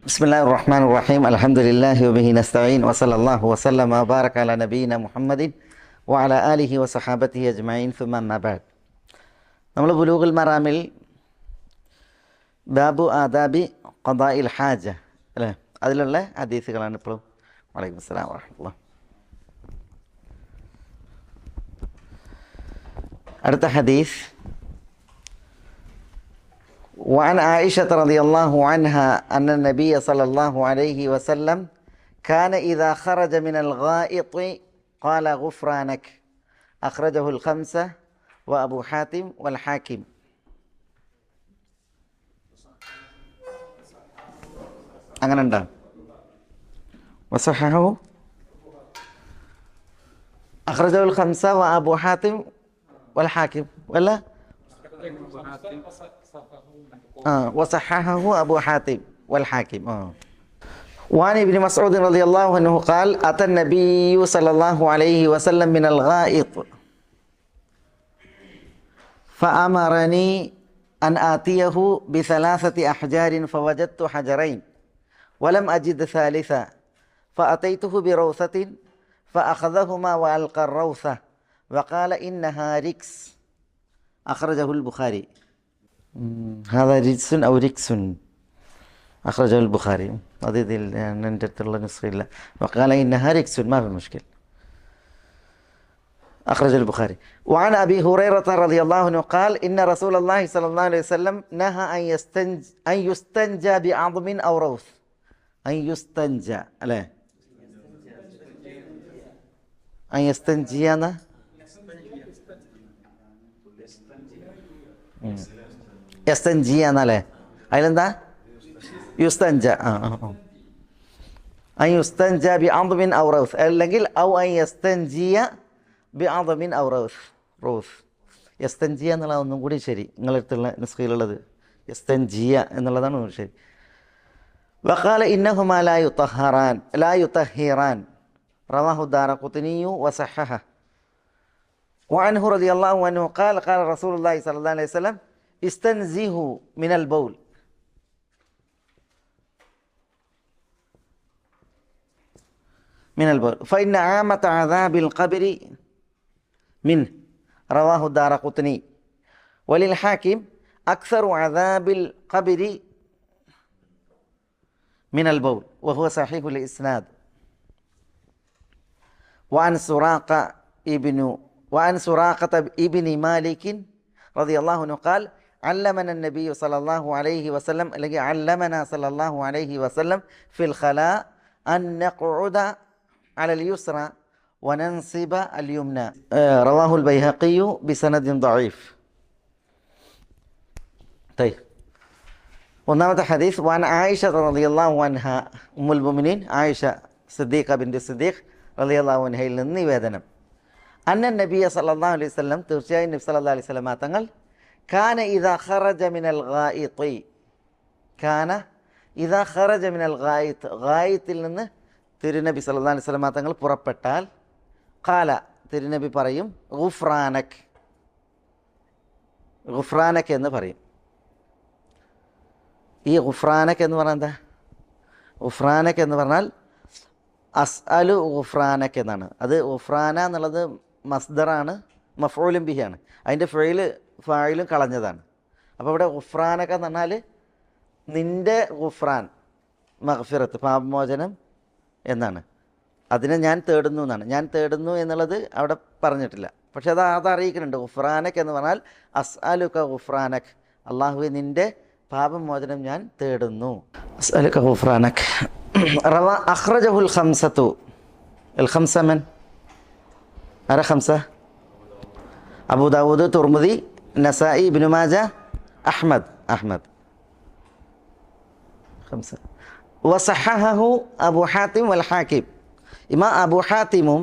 ബിസ്മില്ലാഹിർ റഹ്മാനിർ റഹീം അൽഹംദുലില്ലാഹി വബിഹി നസ്തഈൻ വസല്ലല്ലാഹു വസല്ലമ വബാറക അലാ നബീന മുഹമ്മദിൻ വഅലാ ആലിഹി വസഹാബത്തിഹി അജ്മഈൻ സുമ്മ അമ്മാ ബഅദ്. നമ്മൾ ബുലൂഗുൽ മറാമിൽ ബാബു ആദാബി ഖദാഇൽ ഹാജ അല്ലേ, അതിലുള്ള ഹദീസുകളാണ് ഇപ്പോഴും. വലൈക്കും അസ്സലാം വറഹ്മത്തുള്ളാഹി. അടുത്ത ഹദീസ് وعن عائشة رضي الله عنها أن النبي صلى الله عليه وسلم كان إذا خرج من الغائط قال غفرانك أخرجه الخمسة وأبو حاتم والحاكم. അങ്ങനെ ഉണ്ടോ? വസഹഹു അഖ്റജഹുൽ ഖംസ വഅബു ഹാത്തിം വൽ ഹാക്കിം വല്ല وصححه أبو حاتم والحاكم. وعن ابن مسعود رضي الله عنه قال أتى النبي صلى الله عليه وسلم من الغائط فأمرني أن آتيه بثلاثة أحجار فوجدت حجرين ولم أجد ثالثا فأتيته بروثة فأخذهما وألقى الروثة وقال إنها ركس أخرجه البخاري. هذا رجس أو ركس أخرجه البخاري. هذه ننتظر الله نسخة الله وقال إنها ركس ما في مشكل. أخرج البخاري. وعن أبي هريرة رضي الله عنه قال إن رسول الله صلى الله عليه وسلم نهى أن يستنجى بعظم أو روث. أن يستنجى لا أن يستنجي أنا യസ്തൻജിയ എന്നല്ലേ, അതിലെന്താ യുസ്തൻജ അൻ യുസ്തൻജ ബി അദ്മിൻ ഔ റൗസ്, അല്ലെങ്കിൽ ഔ അൻ യസ്തൻജിയ ബി അദ്മിൻ ഔ റൗസ്. റൗസ് യസ്തൻജിയ എന്നുള്ള ഒന്നും കൂടി ശരി, നിങ്ങളടുത്തുള്ള നുസ്ഖയിലുള്ളത് യസ്തൻജിയ എന്നുള്ളതാണ് ശരി. വഖാല ഇന്നഹുമാ ലാ യുതഹിറാൻ റവാഹു ദാറഖുത്നിയു വസഹഹ. വഅൻഹു റളിയല്ലാഹു അൻഹു ഖാല ഖാല റസൂലുള്ളാഹി സ്വല്ലല്ലാഹു അലൈഹി വസല്ലം استنزهوا من البول فإن عامة عذاب القبر منه رواه الدارقطني. وللحاكم أكثر عذاب القبر من البول وهو صحيح الإسناد. وعن سراقة ابن مالك رضي الله عنه قال علمنا النبي صلى الله عليه وسلم علمنا صلى الله عليه وسلم في الخلاء أن نقعد على اليسرى وننصب اليمنى. رواه البيهقي بسند ضعيف. طيب ഒന്നാമത്തെ ഹദീസ് وعن عائشة رضي الله عنها أم المؤمنين عائشة صديقة بنت الصديق رضي الله عنها യിൽ നിന്ന് നിവേദനം അന്ന നബിയ സല്ലല്ലാഹു അലൈഹി വസല്ലം, തീർച്ചയായും നബി സല്ലല്ലാഹു അലൈഹി വസല്ലം തങ്ങൾ കാന ഇദാ ഖറജ മിനൽ ഗായിത്തി, കാന ഇദാ ഖറജ മിനൽ ഗായിത്ത്, ഗായിത്തിൽ നിന്ന് തിരുനബി സല്ലല്ലാഹു അലൈഹി വസല്ലം തങ്ങൾ പുറപ്പെട്ടാൽ ഖാല, തിരുനബി പറയും ഗുഫ്രാനക്, ഗുഫ്രാനക് എന്ന് പറയും. ഈ ഗുഫ്രാനക് എന്ന് പറഞ്ഞാൽ എന്താ? ഗുഫ്രാനക് എന്ന് പറഞ്ഞാൽ അസ്അലു ഗുഫ്രാനക് എന്നാണ്. അത് ഗുഫ്രാന എന്നുള്ളത് മസ്ദറാണ്, മഫ്ഊലും ബിഹിയാണ്. അതിൻ്റെ ഫായിലും കളഞ്ഞതാണ്. അപ്പോൾ ഇവിടെ ഗുഫ്രാനക എന്ന് പറഞ്ഞാൽ നിൻ്റെ ഗുഫ്രാൻ, മഗ്ഫിറത്ത്, പാപമോചനം എന്നാണ്. അതിനെ ഞാൻ തേടുന്നു എന്നാണ്. ഞാൻ തേടുന്നു എന്നുള്ളത് അവിടെ പറഞ്ഞിട്ടില്ല, പക്ഷെ അത് അറിയിക്കുന്നുണ്ട്. ഗുഫ്രാനക് എന്ന് പറഞ്ഞാൽ അസ്അലുക ഗുഫ്രാനക്, അള്ളാഹുവെ നിൻ്റെ പാപമോചനം ഞാൻ തേടുന്നു. അസ്അലുക ഗുഫ്രാനക്. അഖ്റജഹുൽ ഖംസത്തു. അൽ ഖംസ മൻ? ആരാ ഖംസ? അബൂ ദാവൂദ്, തുർമുദി, നസായി, ഇബ്നു മാജ, അഹ്മദ്. ഖംസ. വസഹഹഹു അബൂ ഹാത്തിം വൽ ഹാക്കിം. ഇമാം അബൂ ഹാത്തിമും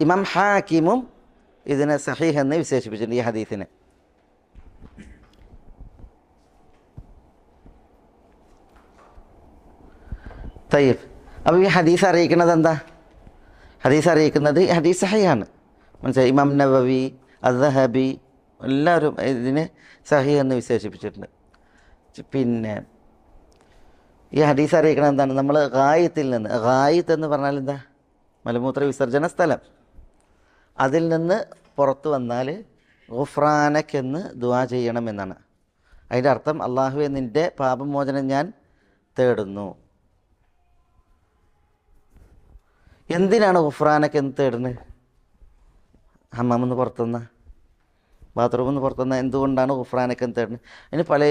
ഇമാം ഹാക്കിമും ഇതിനെ സഹീഹ് എന്ന് വിശേഷിപ്പിച്ചിട്ടുണ്ട്, ഈ ഹദീസിനെ. തയ്യബ്. അപ്പോൾ ഈ ഹദീസ് അറിയിക്കുന്നത് എന്താ? ഹദീസ് അറിയിക്കുന്നത് ഹദീസ് സഹീഹാണ്. മനസ്സിലായി? ഇമാം നവവി, അദ്ദഹബി എല്ലാവരും ഇതിനെ സഹീഹ് എന്ന് വിശേഷിപ്പിച്ചിട്ടുണ്ട്. പിന്നെ ഈ ഹദീസ് അറിയിക്കണം എന്താണ്? നമ്മൾ ഗായത്തിൽ നിന്ന്, ഗായത്ത് എന്ന് പറഞ്ഞാൽ എന്താ? മലമൂത്ര വിസർജന സ്ഥലം. അതിൽ നിന്ന് പുറത്തു വന്നാൽ ഗുഫ്രാനക്കെന്ന് ദുആ ചെയ്യണമെന്നാണ് അതിൻ്റെ അർത്ഥം. അള്ളാഹുവെ നിൻ്റെ പാപമോചനം ഞാൻ തേടുന്നു. എന്തിനാണ് ഗുഫ്രാനക്കെന്ന് തേടുന്നത്? ഹമ്മാമെന്ന് പുറത്തുനിന്ന്, ബാത്റൂമിൽ നിന്ന് പുറത്തുനിന്ന് എന്തുകൊണ്ടാണ് ഗുഫ്രാനക്കെന്ന് തേടുന്നത്? അതിന് പല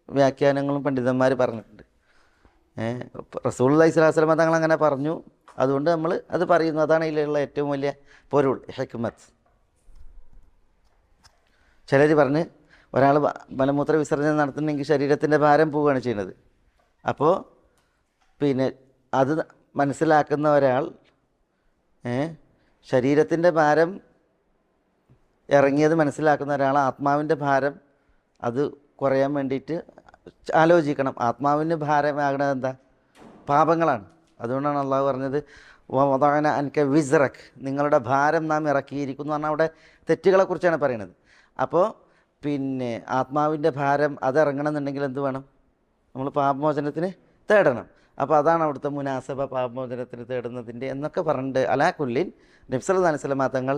വ്യാഖ്യാനങ്ങളും പണ്ഡിതന്മാർ പറഞ്ഞിട്ടുണ്ട്. റസൂലുള്ളാഹി സ്വല്ലല്ലാഹു അലൈഹി വസല്ലം തങ്ങൾ അങ്ങനെ പറഞ്ഞു, അതുകൊണ്ട് നമ്മൾ അത് പറയുന്നു. അതാണ് ഇതിലുള്ള ഏറ്റവും വലിയ പൊരുൾ, ഹിക്മത്ത്. ചിലർ പറഞ്ഞ് ഒരാൾ മലമൂത്ര വിസർജനം നടത്തുന്നെങ്കിൽ ശരീരത്തിൻ്റെ ഭാരം പോവുകയാണ് ചെയ്യുന്നത്. അപ്പോൾ പിന്നെ അത് മനസ്സിലാക്കുന്ന ഒരാൾ ശരീരത്തിൻ്റെ ഭാരം ഇറങ്ങിയത് മനസ്സിലാക്കുന്ന ഒരാൾ ആത്മാവിൻ്റെ ഭാരം അത് കുറയാൻ വേണ്ടിയിട്ട് ആലോചിക്കണം. ആത്മാവിന് ഭാരമാകണത് എന്താ? പാപങ്ങളാണ്. അതുകൊണ്ടാണ് അള്ളാഹു പറഞ്ഞത് വദഅന അൻക വിസ്റക്, നിങ്ങളുടെ ഭാരം നാം ഇറക്കിയിരിക്കുന്നു പറഞ്ഞാൽ അവിടെ തെറ്റുകളെക്കുറിച്ചാണ് പറയുന്നത്. അപ്പോൾ പിന്നെ ആത്മാവിൻ്റെ ഭാരം അതിറങ്ങണമെന്നുണ്ടെങ്കിൽ എന്ത് വേണം? നമ്മൾ പാപമോചനത്തിന് തേടണം. അപ്പോൾ അതാണ് അവിടുത്തെ മുനാസബ, പാപമോചനത്തിന് തേടുന്നതിൻ്റെ എന്നൊക്കെ പറഞ്ഞിട്ട്. അലാ കുല്ലിൻ നബി സല്ലല്ലാഹു അലൈഹി വസല്ലം തങ്ങൾ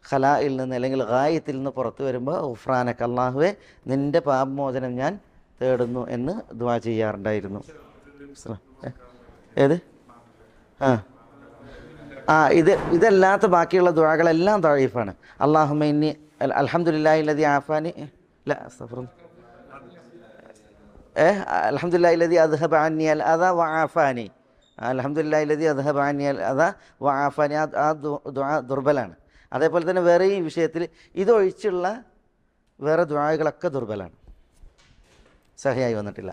ഖലായിൽ നിന്ന് അല്ലെങ്കിൽ ഗായത്തിൽ നിന്ന് പുറത്തു വരുമ്പോൾ ഗുഫ്രാനക, അല്ലാഹുവേ നിൻ്റെ പാപമോചനം ഞാൻ തേടുന്നു എന്ന് ദുആ ചെയ്യാറുണ്ടായിരുന്നു. ഏത്? ഇതല്ലാത്ത ബാക്കിയുള്ള ദുആകളെല്ലാം ദഈഫാണ്. അല്ലാഹുമ്മ ഇന്നി അൽഹംദുലില്ലാഹി ലദി ആഫാനി അൽഹംദുലില്ലാഹി ലദി അദ്ഹബ അന്നി അൽ അദാ വആഫാനി, അൽഹംദുലില്ലാഹി ലദി അദ്ഹബ അന്നി അൽ അദാ വആഫാനി. ആ ദുആ ദുർബലാണ്. അതേപോലെ തന്നെ വേറെ ഈ വിഷയത്തിൽ ഇതൊഴിച്ചുള്ള വേറെ ദുആകളൊക്കെ ദുർബലാണ്, സഹിയായി വന്നിട്ടില്ല.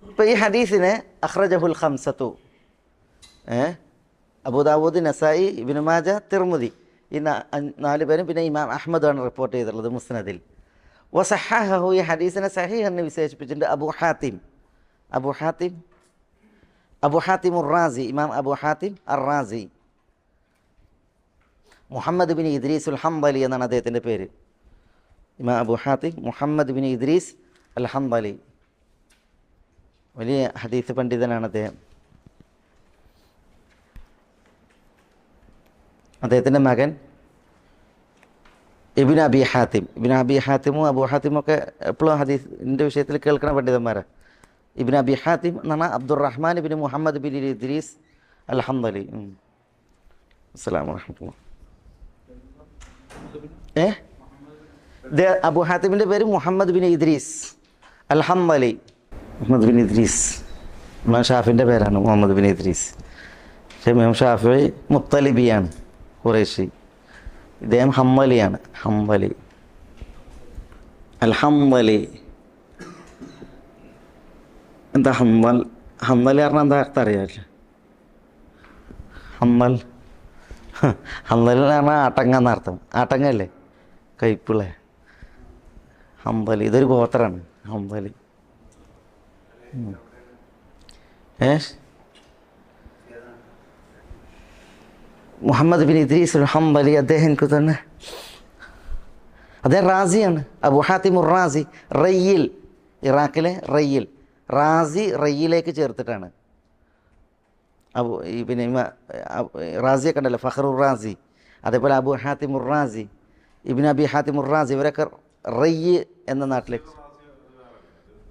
ഇപ്പോൾ ഈ ഹദീസിനെ അഖ്റജഹുൽ ഖംസത്തു, അബൂദാവൂദ്, നസായി, ഇബ്നു മാജ, തിർമുദി, ഈ 4 പേരും പിന്നെ ഇമാം അഹ്മദാണ് റിപ്പോർട്ട് ചെയ്തിട്ടുള്ളത് മുസ്നദിൽ. വസഹഹഹു, ഈ ഹദീസിനെ സഹീഹ് എന്ന് വിശേഷിപ്പിച്ചിട്ടുണ്ട് അബൂ ഹാത്തിം ഉർ-റാസി, ഇമാം അബൂ ഹാത്തിം അർ-റാസി. മുഹമ്മദ് ബിൻ ഇദ്രീസ് അൽ ഹംദലി എന്നാണ് അദ്ദേഹത്തിൻ്റെ പേര്. ഇമാം അബൂ ഹാത്തിം മുഹമ്മദ് ബിൻ ഇദ്രീസ് അൽ ഹംദലി, വലിയ ഹദീസ് പണ്ഡിതനാണ് അദ്ദേഹം. അദ്ദേഹത്തിൻ്റെ മകൻ ഇബ്നു അബി ഹാത്തിമും അബൂ ഹാത്തിമൊക്കെ എപ്പോഴും ഹദീസിൻ്റെ വിഷയത്തിൽ കേൾക്കുന്ന പണ്ഡിതന്മാരാണ്. ഇബ്നു അബി ഹാത്തിം എന്ന് പറഞ്ഞാൽ അബ്ദുറഹ്മാൻ ഇബ്നു മുഹമ്മദ് ബിൻ ഇദ്രീസ് അൽ ഹംദലി. അസ്സലാമു അലൈക്കും. അബൂ ഹാത്തിമിൻ്റെ പേര് മുഹമ്മദ് ബിൻ ഇദ്രീസ് അൽ ഹംദലി. മുഹമ്മദ് ബിൻ ഇദ്രീസ് ഇമാം ഷാഫിൻ്റെ പേരാണ് മുഹമ്മദ് ബിൻ ഇദ്രീസ്. പക്ഷേ ഇമാം ഷാഫി മുത്തലിബിയാണ്, ഖുറൈശി. ഇദ്ദേഹം ഹംദലിയാണ്, ഹംദലി, അൽ ഹംദലി. എന്താ ഹംദലി പറഞ്ഞാൽ എന്താ അർത്ഥം അറിയാമല്ലോ? ഹംദലി എന്ന് പറഞ്ഞാൽ ആട്ടങ്ങ എന്നർത്ഥം. ആട്ടങ്ങല്ലേ, കയ്പുള്ള ഹംദലി. ഇതൊരു ഗോത്രമാണ് ഹംദലി. മുഹമ്മദ് ബിൻ ഇദ്രീസ് അൽ ഹംദലി അദ്ദേഹം തന്നെ അദ്ദേഹം റാസിയാണ്. അബൂ ഹാത്തിം ഉർ-റാസി, റയ്യിൽ, ഇറാഖിലെ റയ്യിൽ. റാസി റയ്യിലേക്ക് ചേർത്തിട്ടാണ്. പിന്നെ റാസിയൊക്കെ ഉണ്ടല്ലോ, ഫഖ്റുർ റാസി. അതേപോലെ അബൂ ഹാത്തിം ഉർ-റാസി, ഇബ്നു അബി ഹാത്തിം ഉർ-റാസി, ഇവരൊക്കെ റയ്യ് എന്ന നാട്ടിലേക്ക്.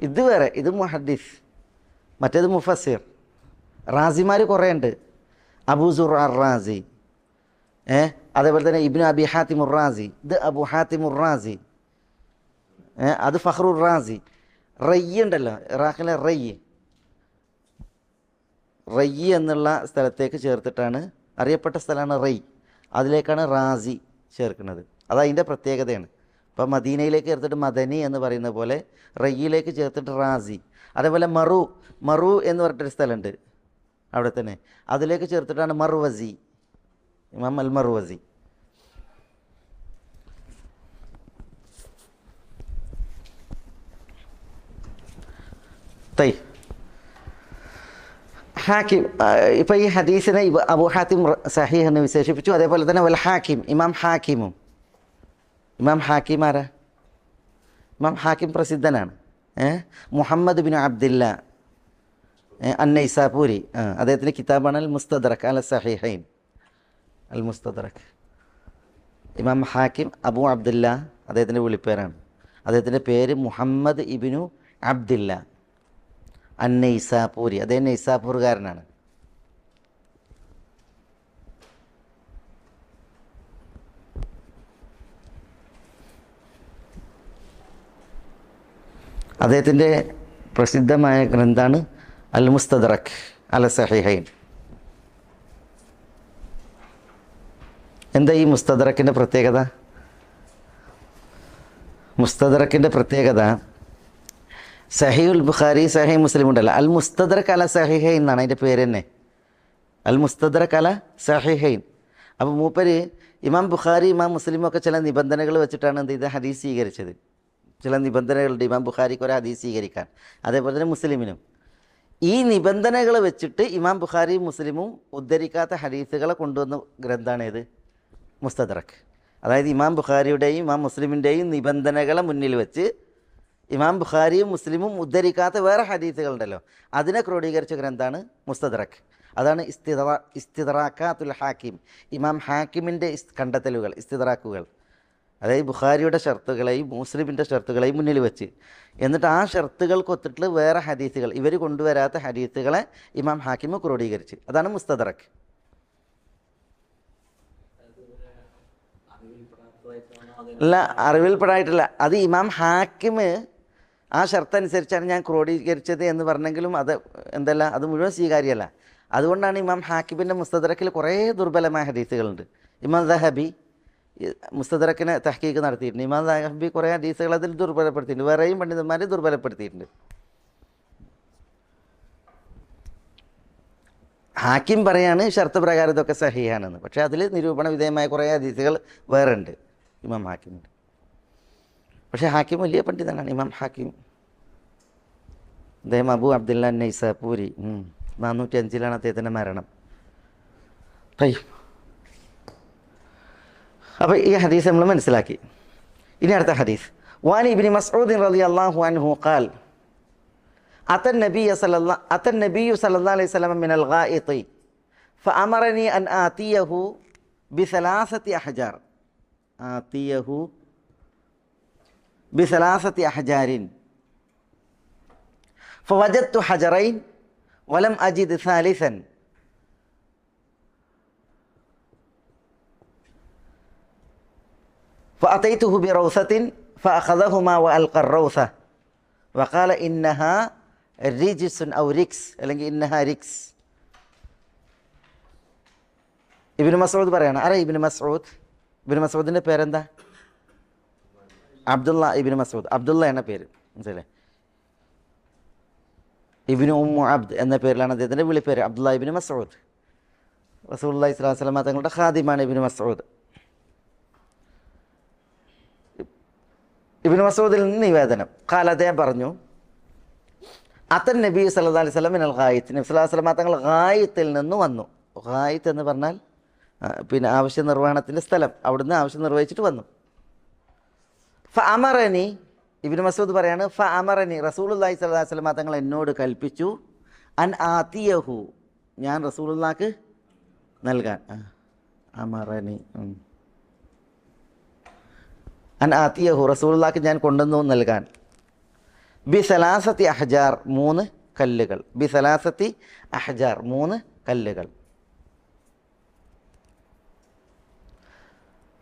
ഇത് വേറെ, ഇത് മുഹദ്ദിസ്, മറ്റേത് മുഫസ്സിർ. റാസിമാർ കുറേ ഉണ്ട്. അബൂ സുർ അർ-റാസി, അതേപോലെ തന്നെ ഇബ്നു അബി ഹാത്തിം ഉർ-റാസി, ഇത് അബൂ ഹാത്തിം ഉർ-റാസി, അത് ഫഖ്റുർ റാസി. റയ്യ് ഉണ്ടല്ലോ, ഇറാഖിലെ റയ്യ് എന്നുള്ള സ്ഥലത്തേക്ക് ചേർത്തിട്ടാണ്, അറിയപ്പെട്ട സ്ഥലമാണ് റയ്, അതിലേക്കാണ് റാസി ചേർക്കുന്നത്. അതതിൻ്റെ പ്രത്യേകതയാണ്. ഇപ്പോൾ മദീനയിലേക്ക് ചേർത്തിട്ട് മദനി എന്ന് പറയുന്ന പോലെ റയ്യിലേക്ക് ചേർത്തിട്ട് റാസി. അതേപോലെ മറു എന്ന് പറഞ്ഞിട്ടൊരു സ്ഥലമുണ്ട് അവിടെ തന്നെ, അതിലേക്ക് ചേർത്തിട്ടാണ് മർവസി, ഇമാം അൽ മർവസി. ഹാക്കിം, ഇപ്പോൾ ഈ ഹദീസിനെ അബൂ ഹാത്തിം സഹീഹ് എന്ന് വിശേഷിപ്പിച്ചു. അതേപോലെ തന്നെ വൽ ഹാക്കിം, ഇമാം ഹാക്കിം ആരാ? ഇമാം ഹാക്കിം പ്രസിദ്ധനാണ്. മുഹമ്മദ് ബിൻ അബ്ദില്ല അന്നൈസാപൂരി, അദ്ദേഹത്തിൻ്റെ കിതാബാണ് അൽ മുസ്തദറക് അൽ സഹീഹൈൻ. അൽ മുസ്തദറക്. ഇമാം ഹാക്കിം അബു അബ്ദില്ല അദ്ദേഹത്തിൻ്റെ വിളിപ്പേരാണ്. അദ്ദേഹത്തിൻ്റെ പേര് മുഹമ്മദ് ഇബിനു അബ്ദില്ല അന്നൈസാപൂരി. അദ്ദേഹം നൈസാപൂർകാരനാണ്. അദ്ദേഹത്തിൻ്റെ പ്രസിദ്ധമായ ഗ്രന്ഥമാണ് അൽ മുസ്തദറക് അൽ സഹീഹൈൻ. എന്താ ഈ മുസ്തദറക്കിൻ്റെ പ്രത്യേകത? മുസ്തദറക്കിൻ്റെ പ്രത്യേകത സഹീഹുൽ ബുഖാരി സഹീഹ് മുസ്ലിം ഉണ്ടല്ലോ, അൽ മുസ്തദറക് അല സഹീഹൈൻ എന്നാണ് അതിൻ്റെ പേര് തന്നെ. അൽ മുസ്തദറക് അല സഹീഹൈൻ. അപ്പോൾ മൂപ്പര് ഇമാം ബുഖാരി ഇമാം മുസ്ലിമൊക്കെ ചില നിബന്ധനകൾ വെച്ചിട്ടാണ് എന്ത് ചെയ്ത് ഹദീസ് സ്വീകരിച്ചത്. ചില നിബന്ധനകളുണ്ട് ഇമാം ബുഖാരിക്ക് ഒരു ഹദീസ് സ്വീകരിക്കാൻ, അതേപോലെ തന്നെ മുസ്ലിമിനും. ഈ നിബന്ധനകൾ വെച്ചിട്ട് ഇമാം ബുഖാരിയും മുസ്ലിമും ഉദ്ധരിക്കാത്ത ഹദീസുകളെ കൊണ്ടുവന്ന ഗ്രന്ഥമാണ് ഏത്? മുസ്തദറക്. അതായത് ഇമാം ബുഖാരിയുടെയും ഇമാം മുസ്ലിമിൻ്റെയും നിബന്ധനകളെ മുന്നിൽ വെച്ച് ഇമാം ബുഖാരിയും മുസ്ലിമും ഉദ്ധരിക്കാത്ത വേറെ ഹദീസുകളുണ്ടല്ലോ, അതിനെ ക്രോഡീകരിച്ച ഗ്രന്ഥമാണ് മുസ്തദറക്. അതാണ് ഇസ്തിദ്റാക്കാത്തുൽ ഹാക്കിം, ഇമാം ഹാക്കിമിൻ്റെ കണ്ടെത്തലുകൾ, ഇസ്തിദ്റാക്കുകൾ. അതായത് ബുഖാരിയുടെ ഷർത്തുകളെയും മുസ്ലിമിൻ്റെ ഷർത്തുകളെയും മുന്നിൽ വെച്ച്, എന്നിട്ട് ആ ഷർത്തുകൾക്ക് ഒത്തിട്ട് വേറെ ഹദീസുകൾ, ഇവർ കൊണ്ടുവരാത്ത ഹദീസുകളെ ഇമാം ഹാക്കിം ക്രോഡീകരിച്ച്, അതാണ് മുസ്തദറക്. അല്ല, അറിവിൽപ്പെടായിട്ടില്ല. അത് ഇമാം ഹാക്കിം ആ ഷർത്ത് അനുസരിച്ചാണ് ഞാൻ ക്രോഡീകരിച്ചത് എന്ന് പറഞ്ഞെങ്കിലും അത് എന്തല്ല, അത് മുഴുവൻ സ്വീകാര്യമല്ല. അതുകൊണ്ടാണ് ഇമാം ഹാക്കിമിൻ്റെ മുസ്തദറക്കിൽ കുറേ ദുർബലമായ ഹദീസുകളുണ്ട്. ഇമാം ദഹബി മുസ്തദറക്കിനെ തഹ്കീക്ക് നടത്തിയിട്ടുണ്ട്. ഇമാം ദഹബി കുറേ ഹദീസുകൾ അതിൽ ദുർബലപ്പെടുത്തിയിട്ടുണ്ട്, വേറെയും പണ്ഡിതന്മാരെ ദുർബലപ്പെടുത്തിയിട്ടുണ്ട്. ഹാക്കിം പറയാണ് ഷർത്ത് പ്രകാരം ഇതൊക്കെ സഹിയാണെന്ന്. പക്ഷേ അതിൽ നിരൂപണ വിധേയമായ കുറേ ഹദീസുകൾ വേറെ ഉണ്ട് ഇമാം ഹാക്കിമിൻ്റെ. പക്ഷേ ഹാക്കിം വലിയ പണ്ഡിതനാണ് ഇമാം ഹാക്കിം. അദ്ദേഹം അബു അബ്ദുല്ല നൈസാപൂരി, 405 അദ്ദേഹത്തിൻ്റെ മരണം. അപ്പോൾ ഈ ഹദീസ് നമ്മൾ മനസ്സിലാക്കി. ഇനി അടുത്ത ഹദീസ്. വാൻ ഇബ്നു മസ്ഊദ് റളിയല്ലാഹു അൻഹു ഖാൽ അത നബിയ്യ സല്ലല്ലാഹു അലൈഹി വസല്ലം മിനൽ ഗായിതി ഫഅമറനി അൻ ആതിയഹു ബിസലാസതി അഹ്ജാർ ബിസലാസതി അഹ്ജാരിൻ ഫവജദ്തു ഹജറൈൻ വലം അജിദ് സാലിസൻ فأتيته بروثة فأخذهما وألقى الروثة وقال إنها رجس أو ركس അല്ലെങ്കിൽ إنها ركس. ഇബ്നു മസ്ഊദ് പറയാണ്. ആരാ ഇബ്നു മസ്ഊദ്? ഇബ്നു മസ്ഊദിൻ്റെ പേരെന്താ? അബ്ദുള്ള ഇബ്നു മസ്ഊദ്. അബ്ദുള്ള എന്ന പേര്, മനസ്സിലെ ഇബ്നു ഉമ്മു അബ്ദ് എന്ന പേരിലാണ് അദ്ദേഹത്തിൻ്റെ വിളിപ്പേര്, അബ്ദുള്ള ഇബ്നു മസ്ഊദ്. റസൂലുള്ളാഹി സ്വല്ലല്ലാഹു അലൈഹി വസല്ലം തങ്ങളുടെ ഖാദിമാണ് ഇബ്നു മസ്ഊദ്. ഇബ്നു മസ്ഊദിൽ നിന്ന് നിവേദനം. ഖാല, അദ്ദേഹം പറഞ്ഞു, അത്തൻ നബി സല്ലല്ലാഹു അലൈഹി വസല്ലം മിനൽ ഗായിത്ത്, നബി സല്ലല്ലാഹു അലൈഹി വസല്ലം തങ്ങൾ ഗായിത്തിൽ നിന്ന് വന്നു. ഗായിത്ത് എന്ന് പറഞ്ഞാൽ പിന്നെ ആവശ്യ നിർവഹണത്തിൻ്റെ സ്ഥലം, അവിടുന്ന് ആവശ്യം നിർവഹിച്ചിട്ട് വന്നു. ഫഅമറനി, ഇബ്നു മസ്ഊദ് പറയാണ്, ഫഅമറനി റസൂലുള്ളാഹി സ്വല്ലല്ലാഹു അലൈഹി വസല്ലം തങ്ങൾ എന്നോട് കൽപ്പിച്ചു, അൻ ആതിയഹു, ഞാൻ റസൂലുള്ളാഹിക്ക് നൽകാൻ. അമറനി അൻ ആതിയഹു, റസൂലുള്ളാഹിക്ക് ഞാൻ കൊണ്ടുവന്നു നൽകാൻ. ബിസലാസത്തി അഹ്ജാർ, 3 കല്ലുകൾ. ബിസലാസത്തി അഹ്ജാർ, 3 കല്ലുകൾ.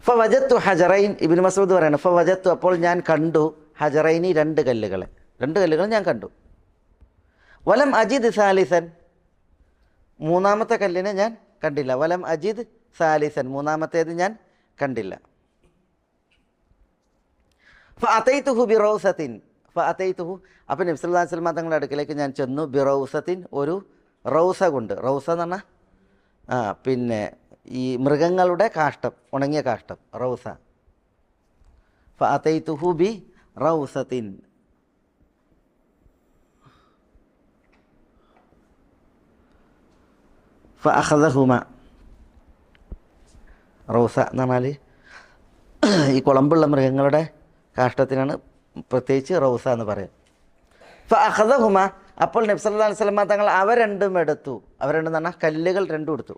ഫവജത്തു ഹജറൈൻ, ഇബ്നു മസ്ഊദ് പറയാണ്, ഫവജത്തു, അപ്പോൾ ഞാൻ കണ്ടു, ഹജറൈനി, 2 കല്ലുകളെ, 2 കല്ലുകൾ ഞാൻ കണ്ടു. വലം അജിദ് സാലിസൻ, 3ാമത്തെ കല്ലിനെ ഞാൻ കണ്ടില്ല. വലം അജിദ് സാലിസൻ, 3ാമത്തേത് ഞാൻ കണ്ടില്ല. ഫഅതൈതുഹു ബിറൗസത്തിൻ, ഫഅതൈതുഹു, അപ്പോൾ നബി സല്ലല്ലാഹു അലൈഹി വസല്ലം തങ്ങളുടെ അടുക്കലേക്ക് ഞാൻ ചെന്നു. ബിറൗസത്തിൻ, ഒരു റൗസ കൊണ്ട്. റൗസ എന്ന് പറഞ്ഞാൽ പിന്നെ ഈ മൃഗങ്ങളുടെ കാഷ്ടം, ഉണങ്ങിയ കാഷ്ടം, റൗസ. ഫഅതൈതുഹു ബി റൗസത്തിൻ, ഫഅഖദഹുമ. റൗസ എന്ന് പറഞ്ഞാൽ ഈ കുളമ്പുള്ള മൃഗങ്ങളുടെ കാഷ്ടത്തിനാണ് പ്രത്യേകിച്ച് റൗസ എന്ന് പറയും. ഫഅഖദഹുമ, അപ്പോൾ നബി സല്ലല്ലാഹു അലൈഹി വസല്ലം തങ്ങൾ അവ രണ്ടും എടുത്തു. അവ രണ്ടും എന്ന് പറഞ്ഞാൽ കല്ലുകൾ രണ്ടും എടുത്തു.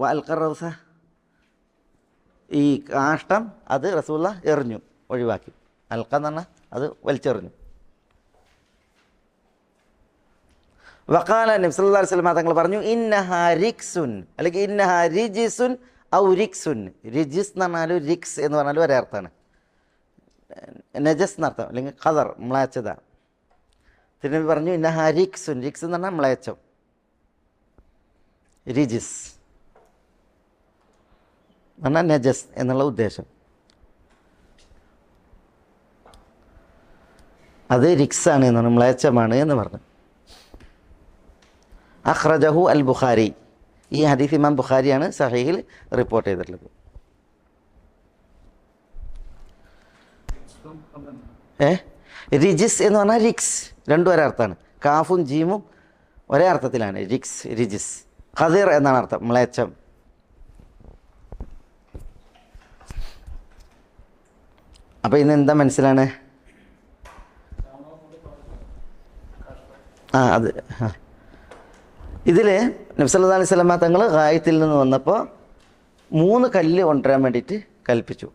വഅൽഖറൗസ, ഈ കാഷ്ടം അത് റസൂലുള്ള എറിഞ്ഞു, ഒഴിവാക്കി. അൽക്ക എന്ന് പറഞ്ഞാൽ അത് വലിച്ചെറിഞ്ഞു. വഖാല, നബി സല്ലല്ലാഹു അലൈഹി വസല്ലം തങ്ങൾ പറഞ്ഞു, ഇന്നഹാ റിക്സുൻ, അല്ലെങ്കിൽ ഇന്നഹാ റിജിസുൻ ഔ റിക്സുൻ. റിജിസ് എന്ന് പറഞ്ഞാലും റിക്സ് എന്ന് പറഞ്ഞാലും ഒരേ അർത്ഥമാണ്. നജസ് എന്നർത്ഥം, അല്ലെങ്കിൽ ഖദർ, മ്ലേച്ഛത. തിരുനബി പറഞ്ഞു ഇന്നഹാ റിക്സുൻ. റിക്സ് എന്ന് പറഞ്ഞാൽ മ്ലേച്ഛം, റിജിസ് എന്ന് പറഞ്ഞാൽ നജസ് എന്നുള്ള ഉദ്ദേശം. അത് റിക്സാണ് എന്ന് പറഞ്ഞു, മ്ലേച്ഛമാണ് എന്ന് പറഞ്ഞു. അഖ്റജഹു അൽ ബുഖാരി. ഈ ഹദീസ് ഇമാം ബുഖാരിയാണ് സഹീഹിൽ റിപ്പോർട്ട് ചെയ്തിട്ടുള്ളത്. റിജിസ് എന്ന് പറഞ്ഞാൽ റിക്സ്, രണ്ടും ഒരേ അർത്ഥമാണ്. കാഫും ജീമും ഒരേ അർത്ഥത്തിലാണ്. റിക്സ്, റിജിസ്. ഖദിർ എന്നാണ് അർത്ഥം, മ്ലേച്ഛം. അപ്പോൾ ഇന്ന് എന്താ മനസ്സിലാണ്? അത് ഇതിൽ നബി സല്ലല്ലാഹു അലൈഹി വസല്ലം തങ്ങൾ ഗായത്തിൽ നിന്ന് വന്നപ്പോൾ 3 കല്ല് കൊണ്ടുവരാൻ വേണ്ടിയിട്ട് കൽപ്പിച്ചു.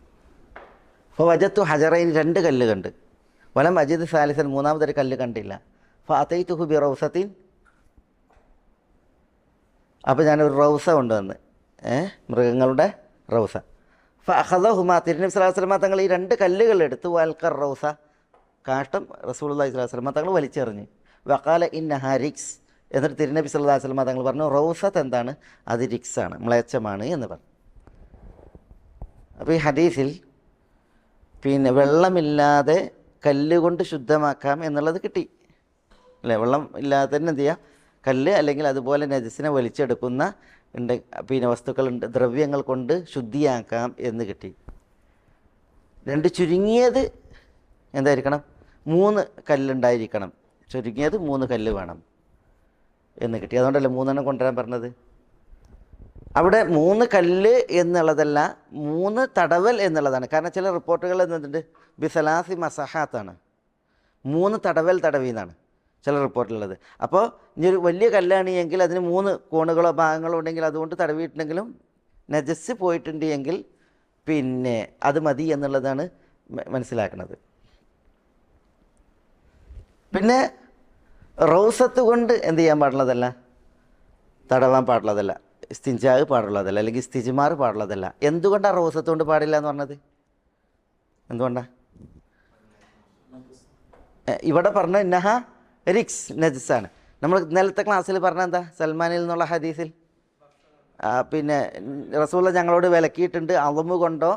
അപ്പോൾ വജത്തു ഹജറൈൻ, 2 കല്ല് കണ്ട്. വലം അജിദ് സാലിസൻ, മൂന്നാമതൊരു കല്ല് കണ്ടില്ല. ഫഅതൈതുഹു ബി റൗസത്തിൻ, അപ്പോൾ ഞാനൊരു റൗസ കൊണ്ടുവന്ന്, മൃഗങ്ങളുടെ റൗസ. ഫഅഖദഹുമാ, തിരുനബി സല്ലല്ലാഹു അലൈഹി വസല്ലം തങ്ങൾ ഈ 2 കല്ലുകൾ എടുത്തു. വൽഖർ റൗസ, കാഷ്ടം റസൂലുള്ളാഹി സ്വല്ലല്ലാഹു അലൈഹി വസല്ലം തങ്ങൾ വലിച്ചെറിഞ്ഞ്. വഖാല ഇന്നഹാ റിക്സ്, എന്നിട്ട് തിരുനബി സല്ലല്ലാഹു അലൈഹി വസല്ലം തങ്ങൾ പറഞ്ഞു റൗസത്ത് എന്താണ്? അത് റിക്സാണ്, മ്ലേച്ഛമാണ് എന്ന് പറഞ്ഞു. അപ്പോൾ ഈ ഹദീസിൽ പിന്നെ വെള്ളമില്ലാതെ കല്ലുകൊണ്ട് ശുദ്ധമാക്കാം എന്നുള്ളത് കിട്ടി അല്ലേ? വെള്ളം ഇല്ലാതെ തന്നെ എന്ത് ചെയ്യാം? കല്ല് അല്ലെങ്കിൽ അതുപോലെ നജസിനെ വലിച്ചെടുക്കുന്ന പിന്നെ വസ്തുക്കളുണ്ട്, ദ്രവ്യങ്ങൾ കൊണ്ട് ശുദ്ധിയാക്കാം എന്ന് കിട്ടി. 2 ചുരുങ്ങിയത് എന്തായിരിക്കണം? 3 കല്ലുണ്ടായിരിക്കണം. ചുരുങ്ങിയത് 3 കല്ല് വേണം എന്ന് കിട്ടി. അതുകൊണ്ടല്ലേ 3 കൊണ്ടുവരാൻ പറഞ്ഞത്. അവിടെ 3 കല്ല് എന്നുള്ളതല്ല, 3 തടവൽ എന്നുള്ളതാണ്. കാരണം ചില റിപ്പോർട്ടുകൾ എന്തുണ്ട്? ബിസലാസി മസഹാത്താണ്, 3 തടവൽ തടവിന്നാണ് ചില റിപ്പോർട്ടിലുള്ളത്. അപ്പോൾ ഇനി ഒരു വലിയ കല്ലാണ് എങ്കിൽ അതിന് 3 കോണുകളോ ഭാഗങ്ങളോ ഉണ്ടെങ്കിൽ അതുകൊണ്ട് തടവിയിട്ടുണ്ടെങ്കിലും നജസ് പോയിട്ടുണ്ട് എങ്കിൽ പിന്നെ അത് മതി എന്നുള്ളതാണ് മനസ്സിലാക്കുന്നത്. പിന്നെ റൗസത്ത് കൊണ്ട് എന്ത് ചെയ്യാൻ പാടുള്ളതല്ല? തടവാൻ പാടുള്ളതല്ല. ഇസ്തിൻജാഹ് പാടുള്ളതല്ല, അല്ലെങ്കിൽ ഇസ്തിജ്മാർ പാടുള്ളതല്ല. എന്തുകൊണ്ടാണ് റൗസത്ത് കൊണ്ട് പാടില്ല എന്ന് പറഞ്ഞത്? എന്തുകൊണ്ടാണ്? ഇവിടെ പറഞ്ഞ ഇന്നഹ റിക്സ്, നജസാണ്. നമ്മൾ ഇന്നലത്തെ ക്ലാസ്സിൽ പറഞ്ഞ എന്താ? സൽമാനിൽ നിന്നുള്ള ഹദീസിൽ പിന്നെ റസൂലുള്ള ഞങ്ങളോട് വിലക്കിയിട്ടുണ്ട്, അളമ് കൊണ്ടോ